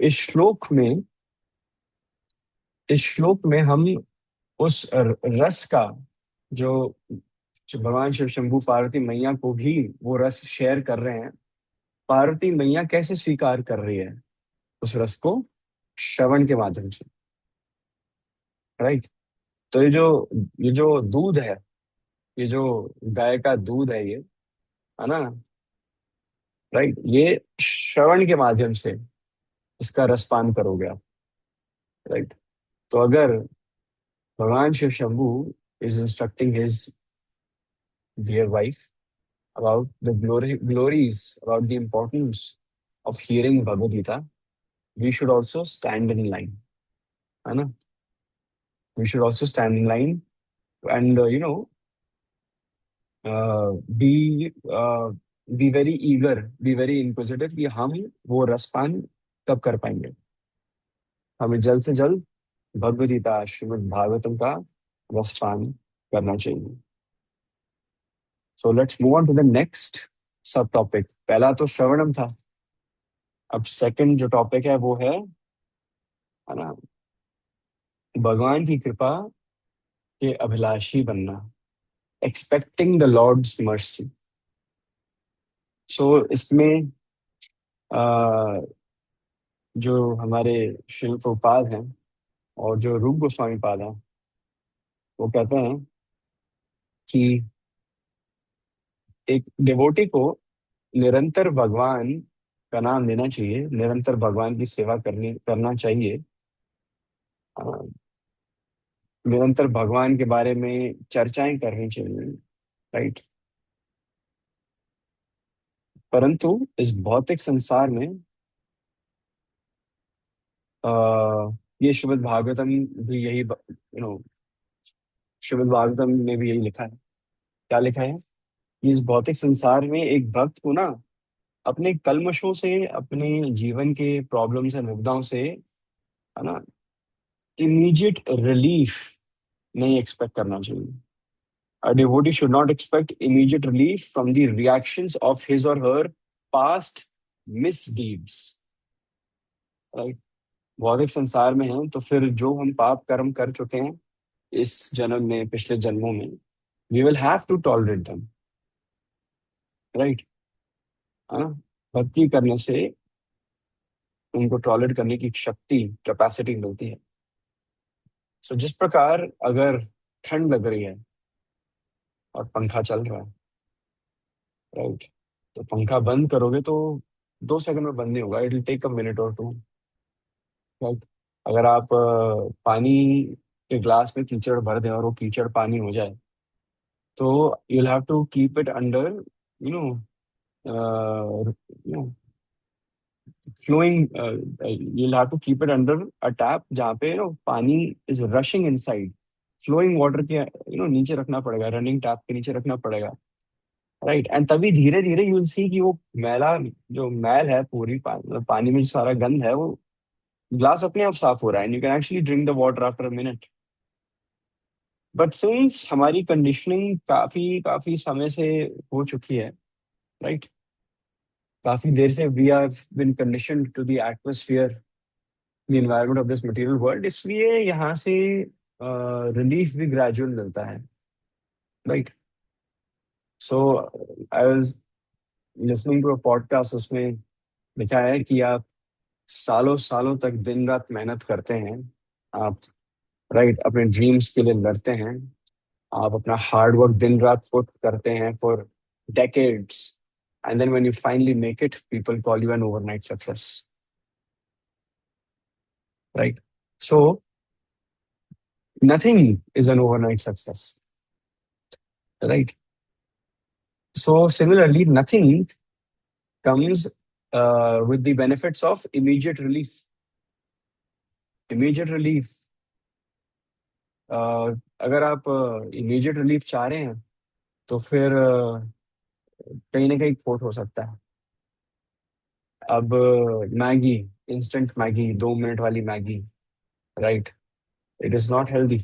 इस श्लोक में हम उस रस का जो जो भगवान शिव शंभू पार्वती मैया को भी वो रस शेयर कर रहे हैं। पार्वती मैया कैसे स्वीकार कर रही है उस रस को? श्रवण के माध्यम से, राइट। तो ये जो दूध है, ये जो गाय का दूध है ना, राइट, ये श्रवण के माध्यम से इसका रसपान करोगे आप, राइट। तो अगर भगवान Shiv Shambhu is instructing his dear wife about the glories, about the importance of hearing Bhagavad Gita, we should also stand in line, है ना? We should also stand in line and uh, be uh, be very eager, be very inquisitive कि हम वो रसपान कब कर पाएंगे। हमें जल्द से जल्द भगवद गीता श्रीमद् भागवतम का रसपान करना चाहिए। So let's move on to the next सब टॉपिक। पहला तो श्रवणम था, अब सेकंड जो टॉपिक है वो है ना, भगवान की कृपा के अभिलाषी बनना, एक्सपेक्टिंग द लॉर्ड्स मर्सी। सो इसमें अ, जो हमारे शिल प्रभुपाद हैं और जो रूप गोस्वामी पाद हैं, वो कहते हैं कि एक डिवोटी को निरंतर भगवान का नाम लेना चाहिए, निरंतर भगवान की सेवा करना चाहिए, अ, निरंतर भगवान के बारे में चर्चाएं करनी चाहिए, राइट। परंतु इस भौतिक संसार में ये श्रीमद् भागवतम भी यही श्रीमद् भागवतम में भी यही लिखा है। क्या लिखा है कि इस भौतिक संसार में एक भक्त को ना अपने कल्मशों से, अपने जीवन के प्रॉब्लम्स एंड मुद्दाओं से, है ना, इमीडिएट रिलीफ नहीं एक्सपेक्ट करना चाहिए। A devotee should not expect immediate relief from the reactions of his or her past misdeeds, right? भौतिक संसार में हैं तो फिर जो हम पाप कर्म कर चुके हैं इस जन्म में, पिछले जन्मों में, we will have to tolerate them, right, हाँ। भक्ति करने से उनको टॉलरेट करने की शक्ति, कैपेसिटी मिलती है। सो जिस प्रकार अगर ठंड लग रही है और पंखा चल रहा है, राइट, तो पंखा बंद करोगे तो 2 सेकंड में बंद नहीं होगा, it will take a minute or two, right. अगर आप पानी के ग्लास में कीचड़ भर दें और वो कीचड़ पानी हो जाए, तो you'll have to keep it under, you know, you know, flowing. You'll have to keep it under a tap जहाँ पे पानी is rushing inside, flowing water के नीचे रखना पड़ेगा, रनिंग टैप के नीचे रखना पड़ेगा, राइट, एंड तभी धीरे धीरे यू विल सी कि वो मैला, जो मैल है पूरी पानी में जो सारा गंद है, वो ग्लास अपने आप साफ हो रहा है, and you can actually drink the water after a minute. But since हमारी कंडीशनिंग काफी काफी समय से हो चुकी है, राइट, काफी देर से we have been conditioned to the atmosphere, the environment of this material world, इसलिए यहाँ से रिलीफ भी ग्रेजुअल मिलता है, right. So I was listening to a podcast, उसमें लिखा है कि आप सालों सालों तक दिन रात मेहनत करते हैं, आप, राइट, अपने ड्रीम्स के लिए लड़ते हैं, आप अपना हार्ड वर्क दिन रात पुट करते हैं for decades, and then when you finally make it, people call you an overnight success, right? So nothing is an overnight success, right? So similarly, nothing comes with the benefits of immediate relief. Immediate relief, अगर आप इमीडिएट रिलीफ चाह रहे हैं, तो फिर कहीं ना कहीं खोट हो सकता है। अब मैगी, इंस्टेंट मैगी, 2 मिनट वाली Maggi, right, it is not healthy.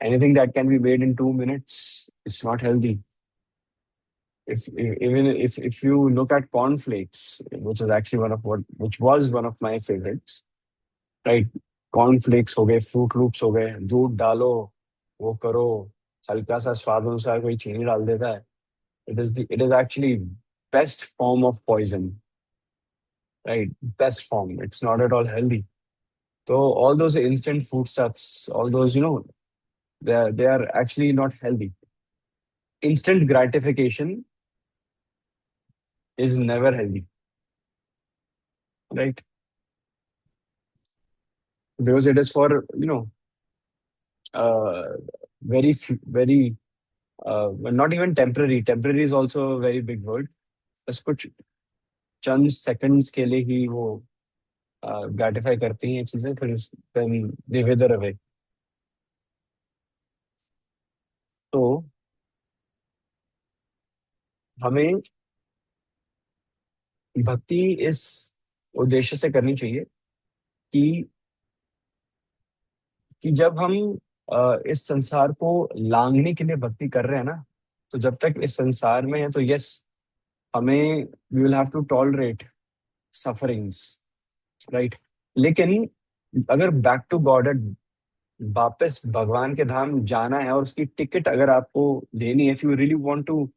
Anything that can be made in 2 minutes, it's not healthy. If you look at cornflakes, which is actually which was one of my favorites, right? Cornflakes हो गए, फ्रूट लूप्स हो गए, दूध डालो, वो करो, हल्का सा स्वाद अनुसार कोई चीनी डाल देता है। It is actually best form of poison, right, best form, it's not at all healthy. तो all those instant foodstuffs, all those, they are actually not healthy. Instant gratification is never healthy, right? Because it is for, uh, very, well, not even temporary. Temporary is also a very big word. बस कुछ चंद सेकंड्स के लिए ही वो ग्रेटिफाई करती हैं ये चीजें, फिर then they wither away. तो हमें भक्ति इस उद्देश्य से करनी चाहिए कि जब हम इस संसार को लांघने के लिए भक्ति कर रहे हैं ना, तो जब तक इस संसार में है तो यस, हमें we will have to tolerate sufferings, right. लेकिन अगर बैक टू गॉड, वापस भगवान के धाम जाना है और उसकी टिकट अगर आपको लेनी है, if you really want to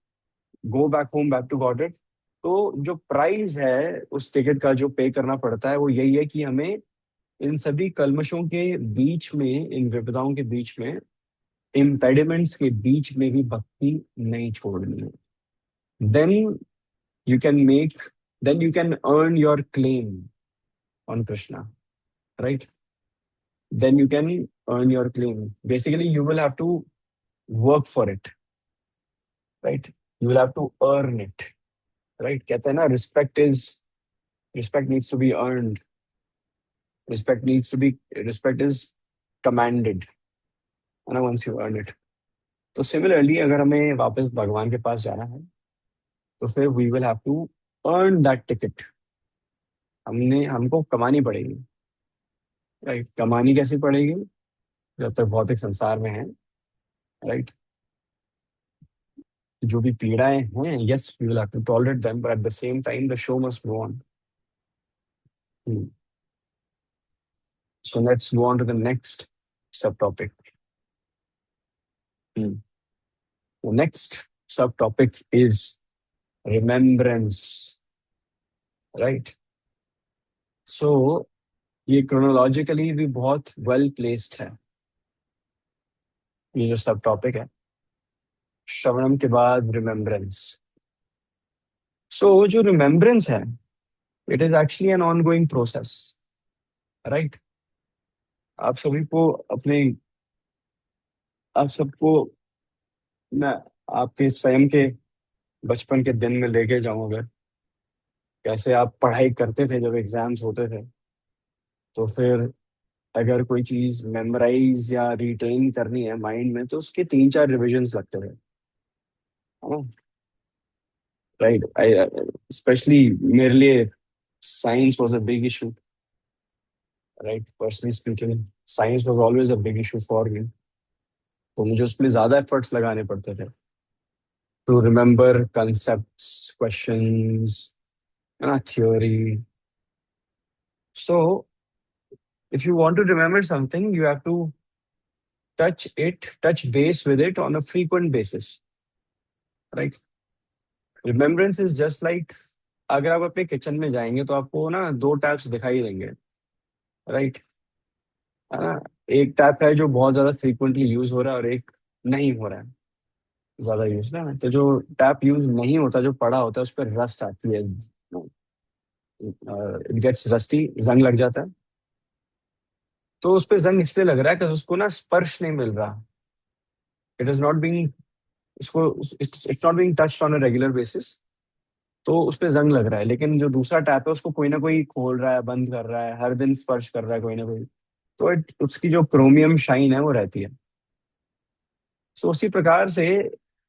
go back home, back to God, तो जो प्राइस है उस टिकट का जो पे करना पड़ता है, वो यही है कि हमें इन सभी कल्मशों के बीच में, इन विपदाओं के बीच में, इम्पेडिमेंट्स के बीच में भी भक्ति नहीं छोड़नी है। Then you can make then you can earn your claim on Krishna, right? Then you can earn your claim. Basically, you will have to work for it, right? You will have to earn it, right? कहते हैं ना, respect needs to be earned. Respect is commanded, है ना, once you earn it. तो सिमिलरली अगर हमें वापस भगवान के पास जाना है, तो फिर we will have to earn that ticket. हमको कमानी पड़ेगी, राइट? कमानी कैसे पड़ेगी? जब तक भौतिक संसार में है, राइट, जो भी पीड़ाएं हैं, yes, we will have to tolerate them, but at the same time the show must go on. So let's go on to the next subtopic. Hmm. The next subtopic is remembrance, right? So ये chronologically भी बहुत well placed है, ये जो सब टॉपिक है, श्रवणम के बाद रिमेम्बरेंस। सो जो रिमेम्बरेंस है, it is actually an on going process, right? आप सभी को अपने आप सबको मैं आपके स्वयं के बचपन के दिन में लेके जाऊंगा, कैसे आप पढ़ाई करते थे जब एग्जाम्स होते थे। तो फिर अगर कोई चीज मेमोराइज या रिटेन करनी है माइंड में, तो उसके 3-4 रिविजन्स लगते थे, है ना? राइट। आई स्पेशली मेरे लिए science was a big issue, right. Personally speaking, science was always a big issue for me. तो मुझे उसमें ज्यादा एफर्ट्स लगाने पड़ते थे टू रिमेम्बर concepts, क्वेश्चंस, है ना, theory. So if you want to remember something you have to touch base with it on a frequent basis, right? Remembrance is just like, अगर आप अपने किचन में जाएंगे तो आपको ना दो टैप्स दिखाई देंगे, राइट, है ना। एक टैप है जो बहुत ज्यादा फ्रीक्वेंटली यूज हो रहा है और एक नहीं हो रहा है ज्यादा यूज ना। तो जो टैप यूज नहीं होता, जो पड़ा होता है, उस पर रस्ट आती है, इट गेट्स रस्टी, जंग लग जाता है। तो उस पर जंग इसलिए लग रहा है कि उसको ना स्पर्श नहीं मिल रहा। इट इज नॉट बीइंग, इसको it's not being touched on a regular basis. तो उस पे जंग लग रहा है। लेकिन जो दूसरा टैप है उसको कोई ना कोई खोल रहा है, बंद कर रहा है, हर दिन स्पर्श कर रहा है कोई ना कोई। तो उसकी जो क्रोमियम शाइन है वो रहती है। सो उसी प्रकार से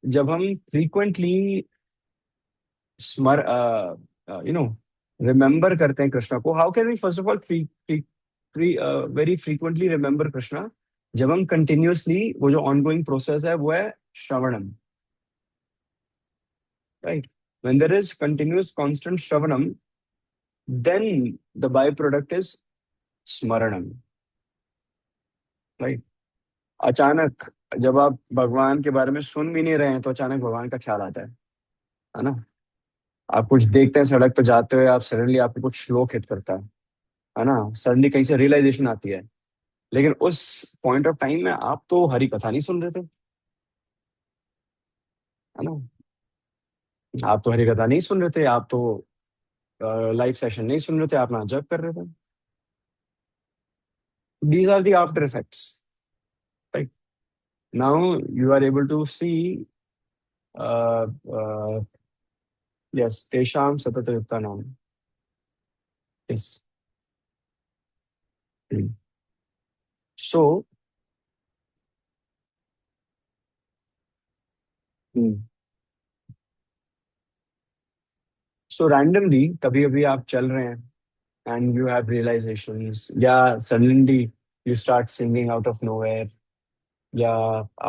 जब हम फ्रीक्वेंटली स्मर यू नो रिमेम्बर करते हैं कृष्णा को, how can we first of all free free very frequently remember Krishna? जब हम कंटिन्यूअसली, वो जो ऑनगोइंग प्रोसेस है वो है श्रवणम, right. When there is continuous constant shravanam, then the byproduct is smaranam, right. अचानक जब आप भगवान के बारे में सुन भी नहीं रहे हैं तो अचानक भगवान का ख्याल आता है ना। आप कुछ देखते हैं सड़क पे जाते हुए, आप सडनली आपको कुछ श्लोक हिट करता है ना, सडनली कहीं से रियलाइजेशन आती है। लेकिन उस पॉइंट ऑफ टाइम में आप तो हरी कथा नहीं सुन रहे थे, है ना। आप तो हरी कथा नहीं सुन रहे थे, आप तो लाइव सेशन नहीं सुन रहे थे, आप ना जप कर रहे थे। These are the after effects, right. Now you are able to see, yes, तेषां सततयुक्तानां, यस। सो सो रैंडमली कभी कभी आप चल रहे हैं एंड यू हैव रियलाइजेशंस, या suddenly you start singing out of nowhere, या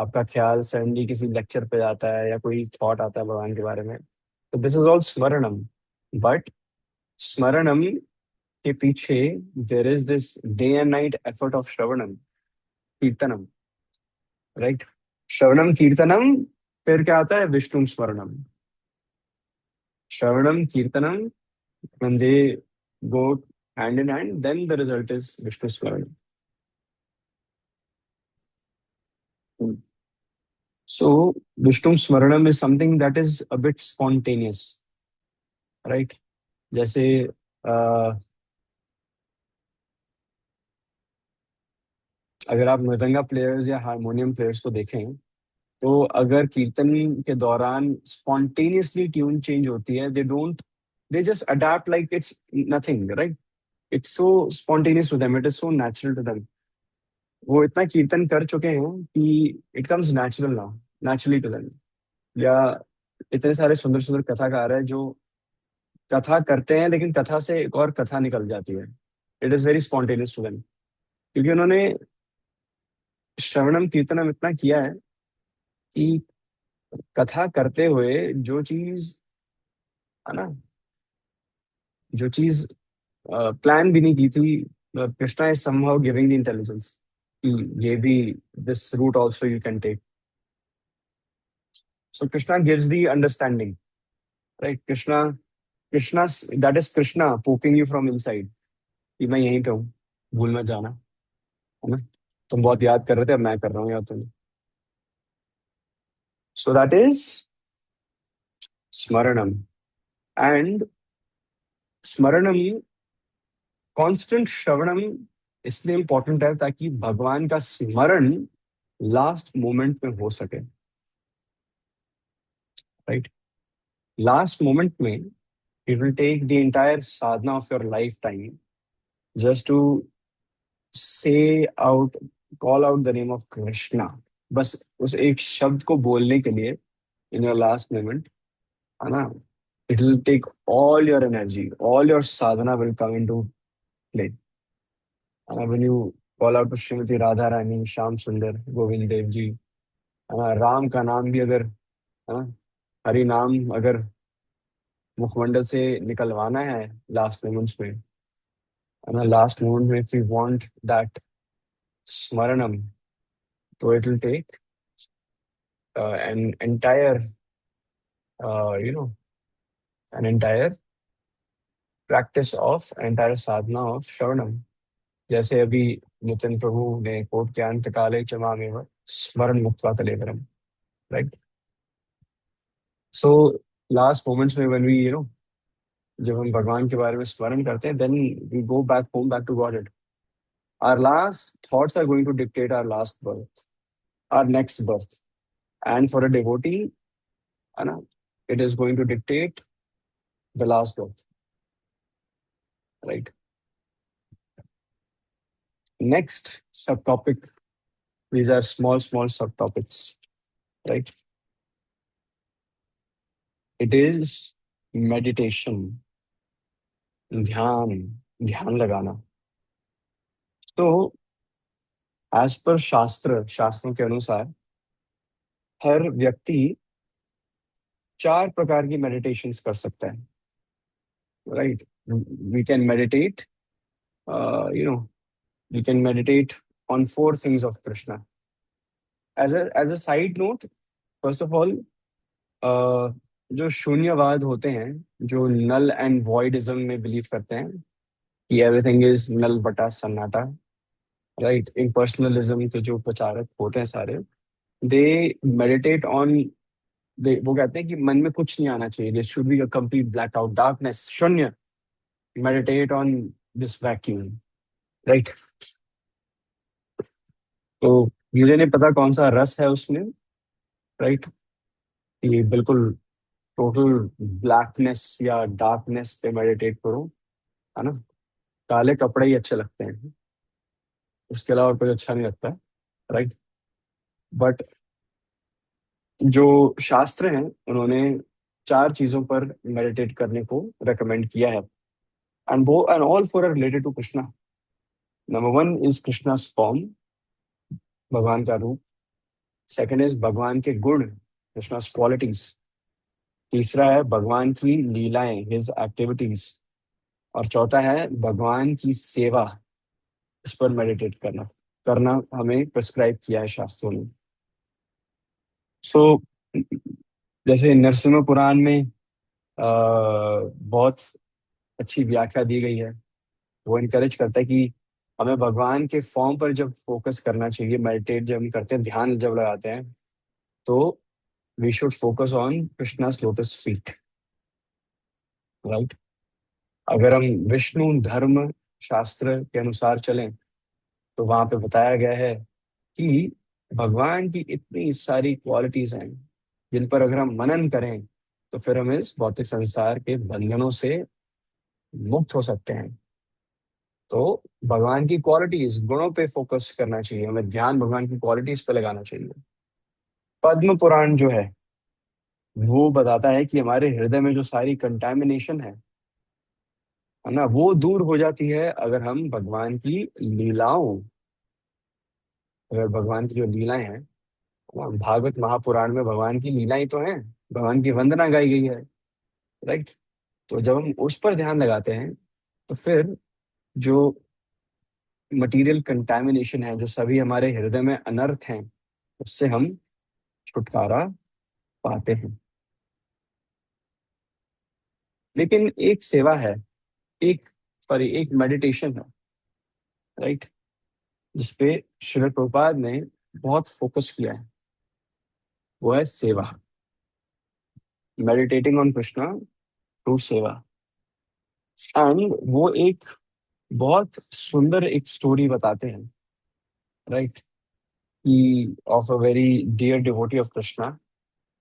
आपका ख्याल सडनली किसी लेक्चर पे जाता है या कोई थॉट आता है भगवान के बारे में। तो this is all smaranam. But स्मरणम के पीछे there is this day and night effort of shravanam, kirtanam, right. श्रवणम कीर्तनम, फिर क्या आता है? विष्णु स्मरणम। श्रवणम कीर्तनम, when they go hand in hand, then the result is Vishnu Smaran. So Vishnu Smaranam is something that is a bit spontaneous, right? जैसे अगर आप मृदंगा प्लेयर्स या हारमोनियम प्लेयर्स को देखें, तो अगर कीर्तन के दौरान स्पॉन्टेनियसली ट्यून चेंज होती है, they just adapt like it's nothing, right. It's so spontaneous to them, it is so natural to them. वो इतना कीर्तन कर चुके हैं कि it comes natural now, naturally to them. या इतने सारे सुंदर सुंदर कथाकार हैं जो कथा करते हैं लेकिन कथा से एक और कथा निकल जाती है। It is very spontaneous to them, क्योंकि उन्होंने श्रवणम कीर्तनम इतना किया है कि कथा करते हुए जो चीज, है ना, जो चीज प्लान भी नहीं की थी, Krishna is somehow giving the intelligence कि ये भी, this route also you can take. So Krishna gives the understanding, right. Krishna, that is Krishna poking you from inside कि मैं यहीं पे हूँ, भूल मत जाना, है ना। तुम बहुत याद कर रहे थे, अब मैं कर रहा हूँ याद तुम्हें। So that is smaranam. And smaranam, constant shravanam इसलिए इंपॉर्टेंट है ताकि भगवान का स्मरण लास्ट मोमेंट में हो सके, राइट। लास्ट मोमेंट में it will take the entire sadhana of your life time just to say out, call out the name of Krishna. बस उस एक शब्द को बोलने के लिए इन योर लास्ट मोमेंट, है ना। It will take all your energy, all your sadhana will come into play. And when you call out to Srimati Radha Rani, Shyam Sundar, Govind Dev जी, है ना, राम का नाम भी अगर, है ना, हरि नाम अगर मुखमंडल से निकलवाना है लास्ट मोमेंट्स में, है ना, लास्ट मोमेंट में, if you want that smaranam, तो it will take an entire, you know, an entire practice of, entire sadhana of shravanam. जैसे अभी नितिन प्रभु ने कोट किया, अंत काले च मामेव स्मरण मुक्त्वा कलेवरम, राइट। सो लास्ट मोमेंट्स में व्हेन वी, जब हम भगवान के बारे में स्मरण करते हैं, then we go back home, back to God. Our last thoughts are going to dictate our last birth, our next birth. And for a devotee, है ना, it is going to dictate the last birth, right. Next सब topic, these are small subtopics, right? It is meditation, ध्यान, ध्यान लगाना। तो एज पर शास्त्रों के अनुसार हर व्यक्ति 4 प्रकार की मेडिटेशंस कर सकता है, right. We can meditate, you know, we can meditate on 4 things of Krishna. As a side note, first of all, जो शून्यवाद होते हैं, जो नल एंड वॉइडिज्म में बिलीव करते हैं कि एवरीथिंग इज नल बटा सन्नाटा, राइट, इम्पर्सनलिज्म के जो प्रचारक होते हैं सारे, दे मेडिटेट ऑन, दे वो कहते हैं कि मन में कुछ नहीं आना चाहिए, there should be a complete blackout, darkness, shunya. Meditate on this vacuum, right. तो मुझे नहीं पता कौन सा रस है उसमें, राइट, कि बिल्कुल टोटल ब्लैकनेस या डार्कनेस पे मेडिटेट करो, है ना। काले कपड़े ही अच्छे लगते हैं, उसके अलावा और कुछ अच्छा नहीं लगता है, राइट। बट जो शास्त्र हैं, उन्होंने 4 चीजों पर मेडिटेट करने को रेकमेंड किया है, and all four are related to Krishna. Number 1 is Krishna form, भगवान का रूप। सेकंड इज भगवान के गुण, कृष्णा क्वालिटीज। तीसरा है भगवान की लीलाएं, हिज एक्टिविटीज। और चौथा है भगवान की सेवा, इस पर मेडिटेट करना, करना हमें प्रिस्क्राइब किया है शास्त्रों ने। सो जैसे नरसिम्हा पुराण में बहुत अच्छी व्याख्या दी गई है, वो इनकरेज करता है कि हमें भगवान के फॉर्म पर जब फोकस करना चाहिए, मेडिटेट जब हम करते हैं, ध्यान जब लगाते हैं, तो we should focus on Krishna's lotus feet, right. अगर हम विष्णु धर्म शास्त्र के अनुसार चलें, तो वहां पे बताया गया है कि भगवान की इतनी सारी क्वालिटीज हैं, जिन पर अगर हम मनन करें, तो फिर हम इस भौतिक संसार के बंधनों से मुक्त हो सकते हैं। तो भगवान की क्वालिटीज, गुणों पे फोकस करना चाहिए, हमें ध्यान भगवान की क्वालिटीज पे लगाना चाहिए। पद्म पुराण जो है, वो बताता है कि हमारे हृदय में जो सारी कंटामिनेशन है ना, वो दूर हो जाती है अगर हम भगवान की लीलाओं, अगर भगवान की जो लीलाएं हैं, भागवत महापुराण में भगवान की लीलाएं तो हैं, भगवान की वंदना गाई गई है, राइट। तो जब हम उस पर ध्यान लगाते हैं, तो फिर जो मटेरियल कंटामिनेशन है, जो सभी हमारे हृदय में अनर्थ हैं, उससे हम छुटकारा पाते हैं। लेकिन एक सेवा है, एक, सॉरी, एक मेडिटेशन है, राइट, जिसपे श्रील प्रभुपाद ने बहुत फोकस किया है, वो है सेवा, मेडिटेटिंग ऑन कृष्णा थ्रू सेवा। एंड वो एक बहुत सुंदर एक स्टोरी बताते हैं, राइट, कि of a very dear devotee of Krishna,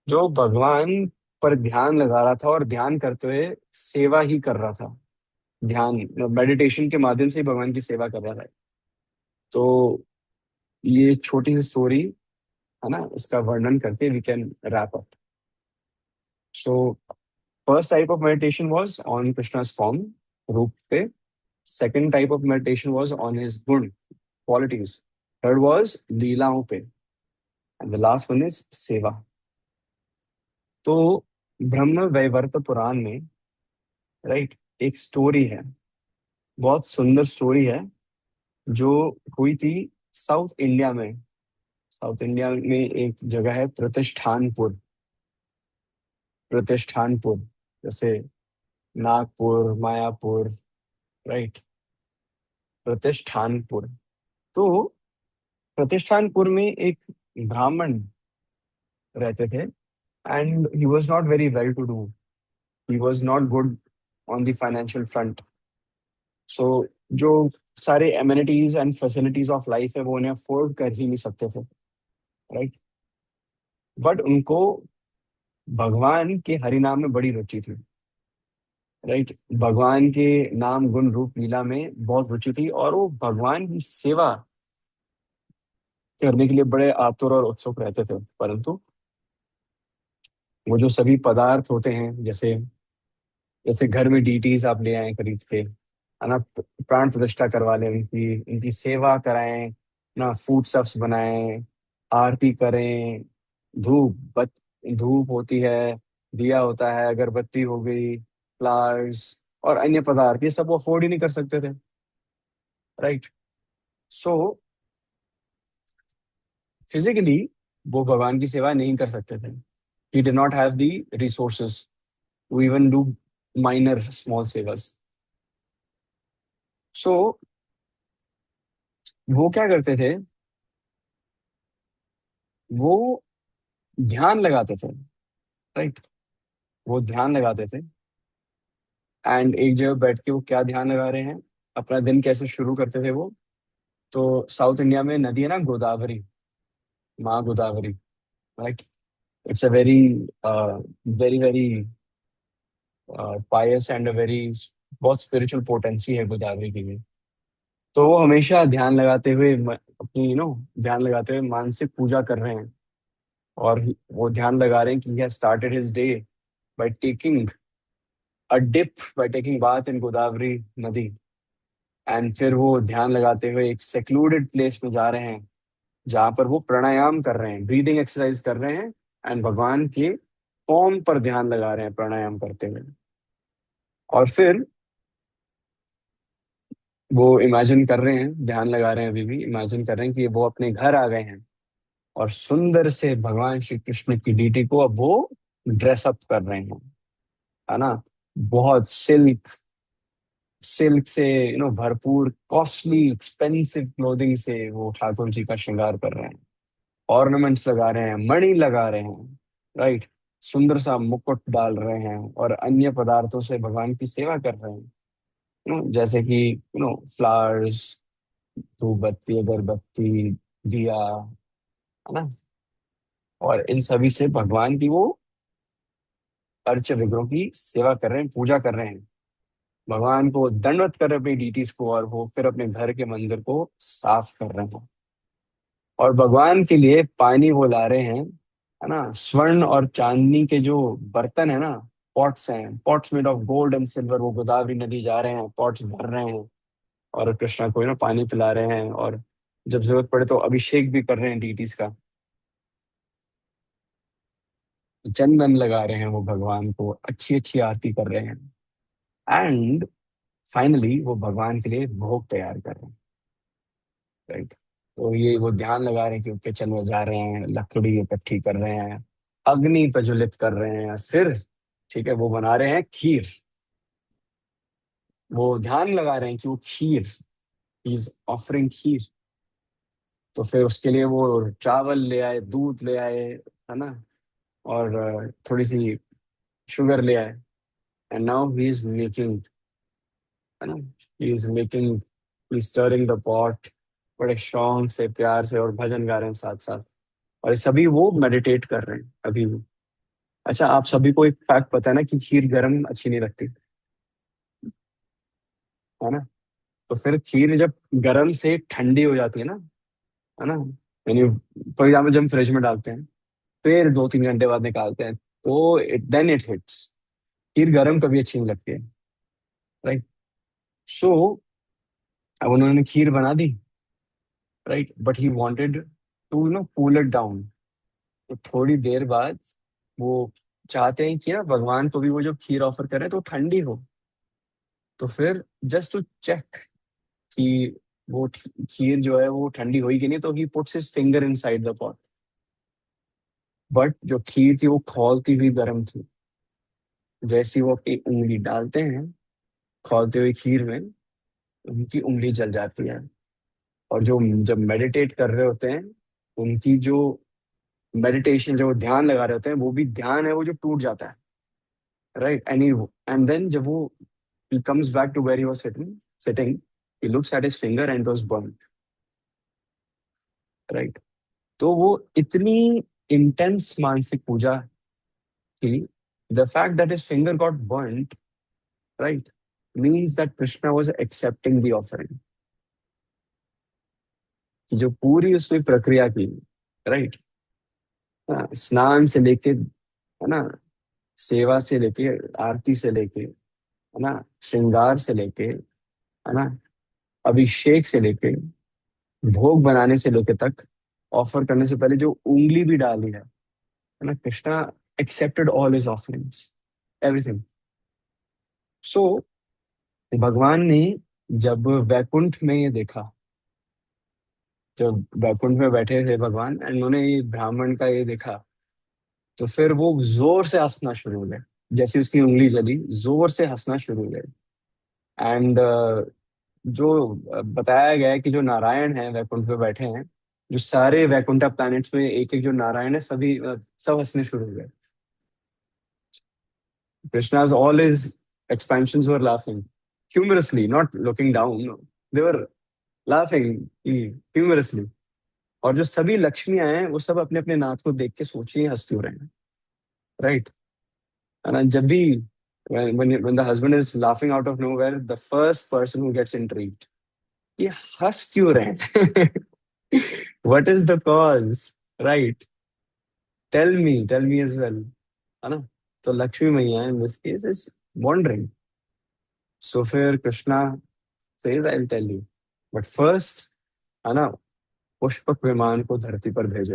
जो भगवान पर ध्यान लगा रहा था और ध्यान करते हुए सेवा ही कर रहा था, ध्यान मेडिटेशन के माध्यम से ही भगवान की सेवा कर रहा था। तो ये छोटी सी स्टोरी, है ना, इसका वर्णन करके we can wrap up. So first type of meditation was on Krishna's form, रूप पे. Second type of meditation was on his good qualities. Third was लीलाओं पे. And the last one is seva. तो ब्रह्म वैवर्त पुराण में, राइट, एक स्टोरी है, बहुत सुंदर स्टोरी है, जो हुई थी साउथ इंडिया में. साउथ इंडिया में एक जगह है प्रतिष्ठानपुर. प्रतिष्ठानपुर, जैसे नागपुर, मायापुर, राइट, प्रतिष्ठानपुर. तो प्रतिष्ठानपुर में एक ब्राह्मण रहते थे. And he was not very well to do. He was not good on the financial front. So जो सारे amenities and facilities of life है वो उन्हें अफोर्ड कर ही नहीं सकते थे, राइट. बट उनको भगवान के हरि नाम में बड़ी रुचि थी, राइट. भगवान के नाम गुण रूप लीला में बहुत रुचि थी, और वो भगवान की सेवा करने के लिए बड़े आतुर और उत्सुक रहते थे. परंतु वो जो सभी पदार्थ होते हैं, जैसे जैसे घर में डीटीज आप ले आए खरीद के, है ना, प्राण प्रतिष्ठा करवा लें, उनकी उनकी सेवा कराएं ना, फूड स्टफ्स बनाएं, आरती करें, धूप बत धूप होती है, दिया होता है, अगरबत्ती हो गई, फ्लावर्स और अन्य पदार्थ, ये सब वो अफोर्ड ही नहीं कर सकते थे, राइट. सो फिजिकली वो भगवान की सेवा नहीं कर सकते थे. He did not have the resources to even do minor small sevas. So वो क्या करते थे, वो ध्यान लगाते थे, राइट. वो ध्यान लगाते थे. एंड एक जगह बैठ के वो क्या ध्यान लगा रहे हैं, अपना दिन कैसे शुरू करते थे वो. तो साउथ इंडिया में नदी है ना, गोदावरी, माँ Godavari, right. It's a very very very Payas and a very, बहुत स्पिरिचुअल पोटेंसी है गोदावरी की भी. तो वो हमेशा ध्यान लगाते हुए अपनी ध्यान लगाते हुए मानसिक पूजा कर रहे हैं. और वो ध्यान लगा रहे हैं कि he has started his day by taking a dip, by taking bath in Godavari नदी. एंड फिर वो ध्यान लगाते हुए एक सेक्लूडेड प्लेस में जा रहे हैं, जहां पर वो प्राणायाम कर रहे हैं, ब्रीदिंग एक्सरसाइज कर रहे हैं, एंड भगवान के फॉर्म पर ध्यान लगा रहे हैं प्राणायाम करते हुए. और फिर वो इमेजिन कर रहे हैं, ध्यान लगा रहे हैं, अभी भी इमेजिन कर रहे हैं कि वो अपने घर आ गए हैं, और सुंदर से भगवान श्री कृष्ण की डीटी को अब वो ड्रेसअप कर रहे हैं, है ना. बहुत सिल्क सिल्क से भरपूर कॉस्टली एक्सपेंसिव क्लोथिंग से वो ठाकुर जी का श्रृंगार कर रहे हैं. ऑर्नामेंट्स लगा रहे हैं, मणि लगा रहे हैं, राइट. सुंदर सा मुकुट डाल रहे हैं, और अन्य पदार्थों से भगवान की सेवा कर रहे हैं, जैसे कि फ्लावर्स, धूप बत्ती, अगरबत्ती, दिया, है ना. और इन सभी से भगवान की वो अर्च विग्रहों की सेवा कर रहे हैं, पूजा कर रहे हैं, भगवान को दंडवत कर रहे हैं अपनी डीटीज को, और वो फिर अपने घर के मंदिर को साफ कर रहे हैं. और भगवान के लिए पानी वो ला रहे हैं, है ना. स्वर्ण और चांदनी के जो बर्तन है ना, पॉट्स हैं, pots made of gold and silver, वो गोदावरी नदी जा रहे हैं, पॉट्स भर रहे हैं, और कृष्णा को पानी पिला रहे हैं, और जब जरूरत पड़े तो अभिषेक भी कर रहे हैं डीटीज का. चंदन लगा रहे हैं वो भगवान को, अच्छी अच्छी आरती कर रहे हैं. एंड फाइनली वो भगवान के लिए भोग तैयार कर रहे हैं, राइट. तो ये वो ध्यान लगा रहे हैं कि किचन में जा रहे हैं, लकड़ी इकट्ठी कर रहे हैं, अग्नि प्रज्वलित कर रहे हैं, फिर ठीक है वो बना रहे हैं खीर. वो ध्यान लगा रहे हैं कि वो खीर, इज ऑफरिंग खीर. तो फिर उसके लिए वो चावल ले आए, दूध ले आए, है ना, और थोड़ी सी शुगर ले आए. And now he is making, है ना, he is making, he stirring the pot, बड़े शौक से, प्यार से, और भजन गा रहे हैं साथ साथ. और ये सभी वो मेडिटेट कर रहे हैं अभी भी. अच्छा, आप सभी को एक फैक्ट पता है ना कि खीर गर्म अच्छी नहीं लगती, है ना. तो फिर खीर जब गर्म से ठंडी हो जाती है ना, यानी फॉर एग्जाम्पल जब हम फ्रिज में डालते हैं, फिर 2-3 घंटे बाद निकालते हैं, तो इट देन इट हिट्स. खीर गरम कभी अच्छी नहीं लगती है, राइट? सो अब उन्होंने खीर बना दी, right, but he wanted to cool it down. तो थोड़ी देर बाद वो चाहते हैं कि ना भगवान को भी वो जो खीर ऑफर करें तो ठंडी हो। तो फिर जस्ट टू चेक कि वो खीर जो है वो ठंडी हुई कि नहीं, तो he puts his finger inside the pot. But जो खीर थी वो खौलती हुई गर्म थी। जैसे ही वो अपनी उंगली डालते हैं खौलते हुई खीर में, उनकी उंगली जल जाती है। और जो जब मेडिटेट कर रहे होते हैं, उनकी जो मेडिटेशन, जो ध्यान लगा रहे होते हैं, वो भी ध्यान है वो जो टूट जाता है, राइट? एंड देन जब वो he comes back to where he was sitting, he looks at his finger and it was burnt, right? तो वो इतनी इंटेंस मानसिक पूजा थी, the fact that his finger got burnt, right, means that Krishna was accepting the offering। कि जो पूरी उसमें प्रक्रिया की, राइट, स्नान से लेके, है ना, सेवा से लेके, आरती से लेके, है ना, श्रृंगार से लेके, है ना, अभिषेक से लेके, भोग बनाने से लेके तक, ऑफर करने से पहले जो उंगली भी डाली है ना, Krishna accepted all his offerings, everything. So भगवान ने जब वैकुंठ में ये देखा, जब वैकुंठ में बैठे थे भगवान एंड उन्होंने ये ब्राह्मण का ये देखा, तो फिर वो जोर से हंसना शुरू हो गए। जैसे उसकी उंगली जली, जोर से हंसना शुरू हो गए। एंड जो बताया गया है कि जो नारायण है वैकुंठ पे बैठे हैं, जो सारे वैकुंठा प्लैनेट्स में एक एक जो नारायण है, सभी सब हंसने शुरू हो गए। Krishna's all his expansions were laughing humorously, not looking down. No. They were laughing humorously। और जो सभी लक्ष्मियां हैं वो सब अपने अपने नाथ को देख के सोच रही हैं हंस क्यों रहे हैं, राइट? And जब भी when the husband is laughing out of nowhere, the first person who gets intrigued, ये हंस क्यों रहे हैं? What is the cause, right? Tell me as well, है ना? तो लक्ष्मी मैया in this case is wondering। सो फिर Krishna says I'll tell you, but first, है ना, पुष्पक विमान को धरती पर भेजे,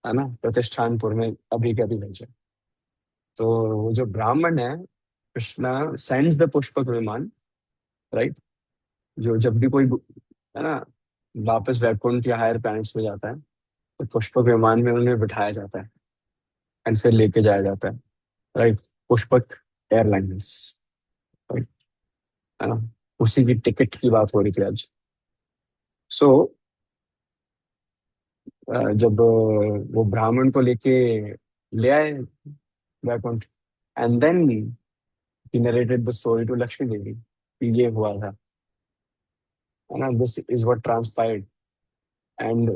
है ना, प्रतिष्ठानपुर में अभी के अभी भेजे। तो वो जो ब्राह्मण है, कृष्णा सेंड्स द पुष्पक विमान, राइट? जो जब भी कोई, है ना, वापस वैकुंठ या हायर प्लैनेट्स में जाता है, तो पुष्पक विमान में उन्हें बिठाया जाता है एंड फिर लेके जाया जाता है, राइट? पुष्पक एयरलाइंस, राइट, है ना? उसी की टिकट की बात हो रही थी आज। सो जब वो ब्राह्मण को लेके ले आए Vaikuntha, and then he narrated the story to Lakshmi Devi कि ये हुआ था, है ना, this is what transpired. And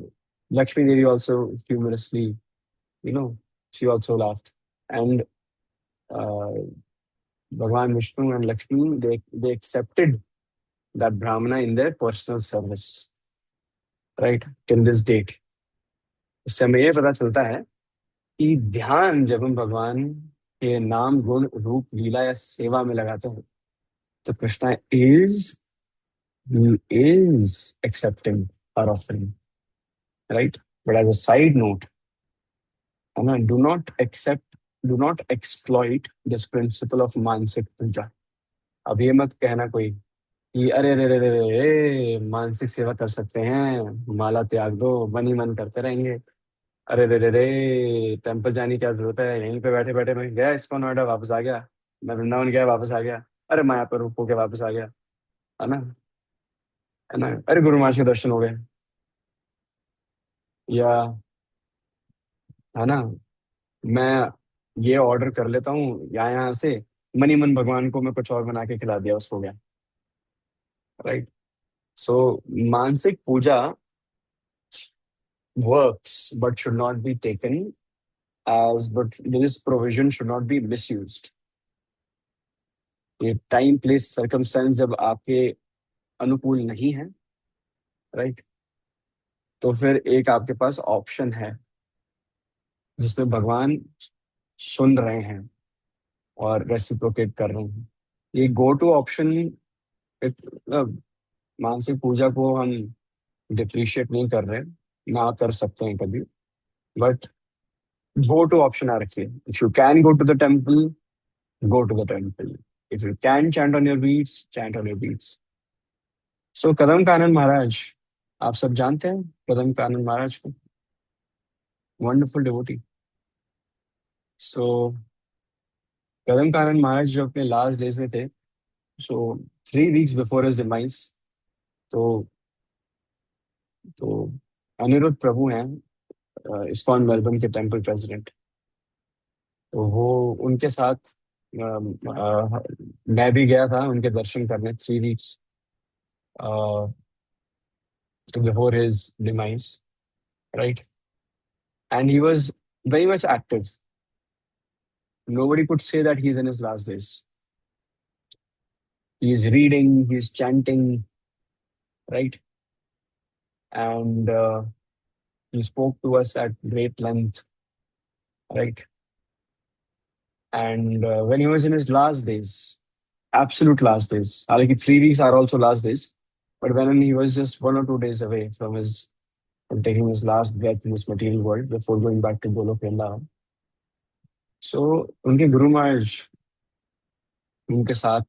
Lakshmi Devi also humorously, she also laughed. And Bhagavan Vishnu and Lakshmi, they accepted that brahmana in their personal service, right, till this date. इससे हमें ये पता चलता है कि ध्यान जब हम भगवान के नाम गुण रूप लीला या सेवा में लगाते हैं, तो Krishna is accepting our offering, right? But as a side note, do not exploit this principle of मानसिक पूजा। अब ये मत कहना कोई कि अरे रे रे रे रे मानसिक सेवा कर सकते हैं, माला त्याग दो, मन ही मन करते रहेंगे। अरे रे रे रे टेम्पल जाने की क्या जरूरत है, यहीं पे बैठे बैठे मैं गया इसको नोएडा वापस आ गया, मैं वृंदावन गया वापस आ गया, अरे मायापुर रुक के वापस आ गया, है ना, है ना, अरे गुरु महाराज के दर्शन हो गए, या, है ना, मैं ये ऑर्डर कर लेता हूँ यहाँ से, मन ही मन भगवान को मैं कुछ और बना के खिला दिया, उसको हो गया, right? So manasik puja works but should not be taken as but this provision should not be misused। ये टाइम प्लेस सर्कमस्टेंस जब आपके अनुकूल नहीं है, राइट, तो फिर एक आपके पास ऑप्शन है जिसमें भगवान सुन रहे हैं, और रेसिप्रोकेट कर रहे हैं। ये गो टू ऑप्शन, मानसिक पूजा को हम डिप्रिशिएट नहीं कर रहे, ना कर सकते हैं कभी, बट गो टू ऑप्शन आ रखी है। If you can go to the temple, go to the temple. If you can chant on your beads, chant on your beads. So Kadamba Kanana Maharaj, आप सब जानते हैं कदम कानन महाराज को, वंडरफुल डिवोटी। सो कदम कानन महाराज जो अपने लास्ट डेज में थे, सो 3 वीक्स बिफोर हिज डिमाइस, तो तो अनिरुद्ध प्रभु हैं, इस्कॉन मेलबर्न के टेम्पल प्रेसिडेंट। तो वो उनके साथ मैं भी गया था उनके दर्शन करने 3 weeks before his demise, right. And he was very much active. Nobody could say that he's in his last days. He is reading, he is chanting, right? And he spoke to us at great length, right? And when he was in his last days, absolute last days, like 3 weeks are also last days, but when he was just 1 or 2 days away from his from taking his last breath in this material world before going back to Golok Vrindavan. So उनके गुरु महाराज उनके साथ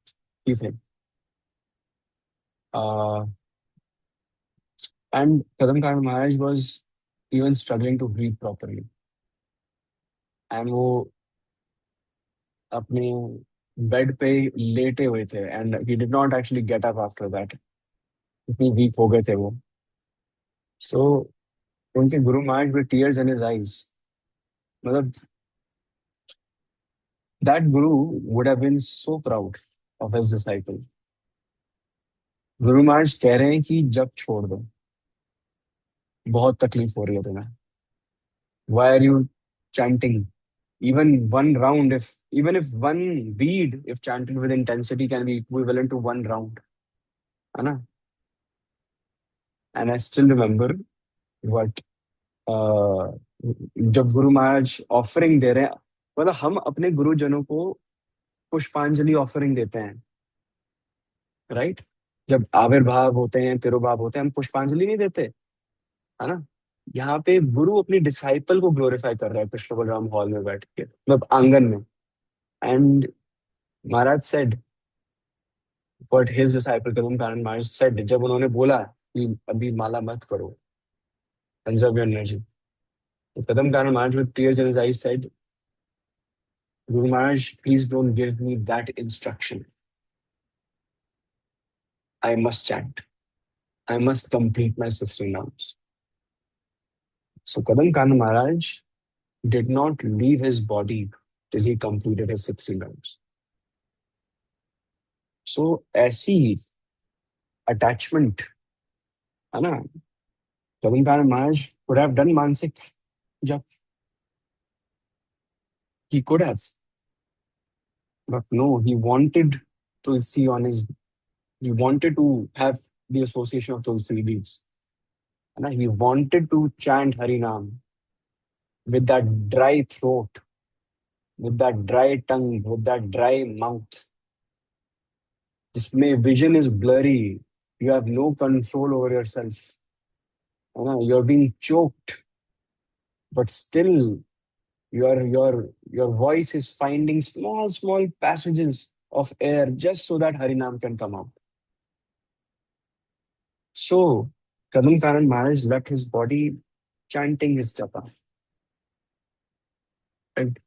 ही थे। And Kadam Kanand Maharaj was even struggling to breathe properly. And वो अपने बेड पे लेटे हुए थे, and he did not actually get up after that. इतनी वीक हो गए थे वो। सो उनके guru Maharaj with tears in his eyes, मतलब that guru would have been so proud of his disciple. Guru Maharaj कह रहे हैं कि जब छोड़ दो, बहुत तकलीफ हो रही है तुम्हें, why are you chanting? Even one round, even if one bead, if chanted with intensity, can be equivalent to one round, है ना? And I still remember what जब गुरु महाराज ऑफरिंग दे रहे हैं, मतलब हम अपने गुरुजनों को पुष्पांजलि ऑफरिंग देते हैं, राइट? जब आविर्भाव होते हैं, तिरुभाव होते हैं, हम पुष्पांजलि नहीं देते, है ना? यहाँ पे गुरु अपनी डिसाइपल को ग्लोरीफाई कर रहा है कृष्ण बलराम हॉल में बैठ के, मतलब आंगन में। And Maharaj said but his disciple Kadam Kanana Maharaj said, जब उन्होंने बोला कि अभी माला मत करो, कंजर्व योर एनर्जी, तो Kadamba Kanana Maharaj with tears in his eyes said, guru Maharaj please don't give me that instruction, I must chant, I must complete my 16 rounds. So Kadam Kanan Maharaj did not leave his body till he completed his 16 rounds. So ऐसी attachment, है ना? Kadam Kanan Maharaj could have done मानसिक जब, he could have, but no, he wanted Tulsi on his, he wanted to have the association of Tulsi beads. And he wanted to chant Harinam with that dry throat, with that dry tongue, with that dry mouth. जिसमें vision is blurry, you have no control over yourself. You're being choked, but still your voice is finding small passages of air just so that Harinam can come out. So Kadam Kanan Maharaj left his body chanting his japa. And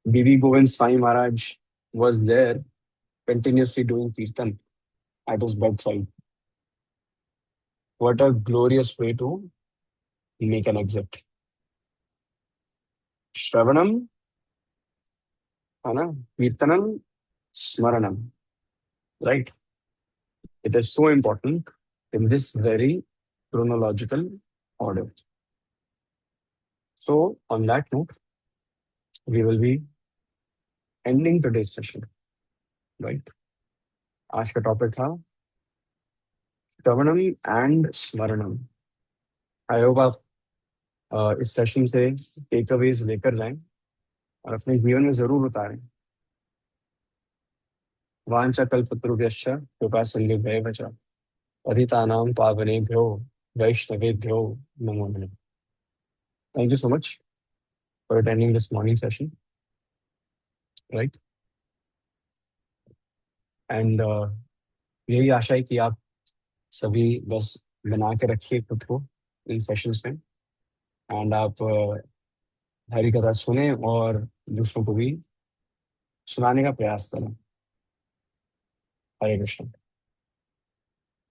Bibi Govind Swami Maharaj was there continuously doing kirtan at his bedside. What a glorious way to make an exit. Shravanam, है ना? Kirtanam, Smaranam. Right? It is so important in this very chronological order. So, on that note, we will be ending today's session. Right? आज का टॉपिक था श्रवणम एंड स्मरणम। आई होप आप इस सेशन से टेक अवेज लेकर जाएं और अपने जीवन में जरूर उतारें। वाञ्छकल्पतरुभ्यश्च कृपा सिन्धुभ्येव च पतितानां पावनेभ्यो वैष्णवेभ्यो नमो नमः. Thank you so much for attending this morning session, right? And यही आशा है कि आप सभी बस बना के रखिए खुद को इन सेशंस में, एंड आप हरी कथा सुने और दूसरों को भी सुनाने का प्रयास करें. हरे कृष्ण.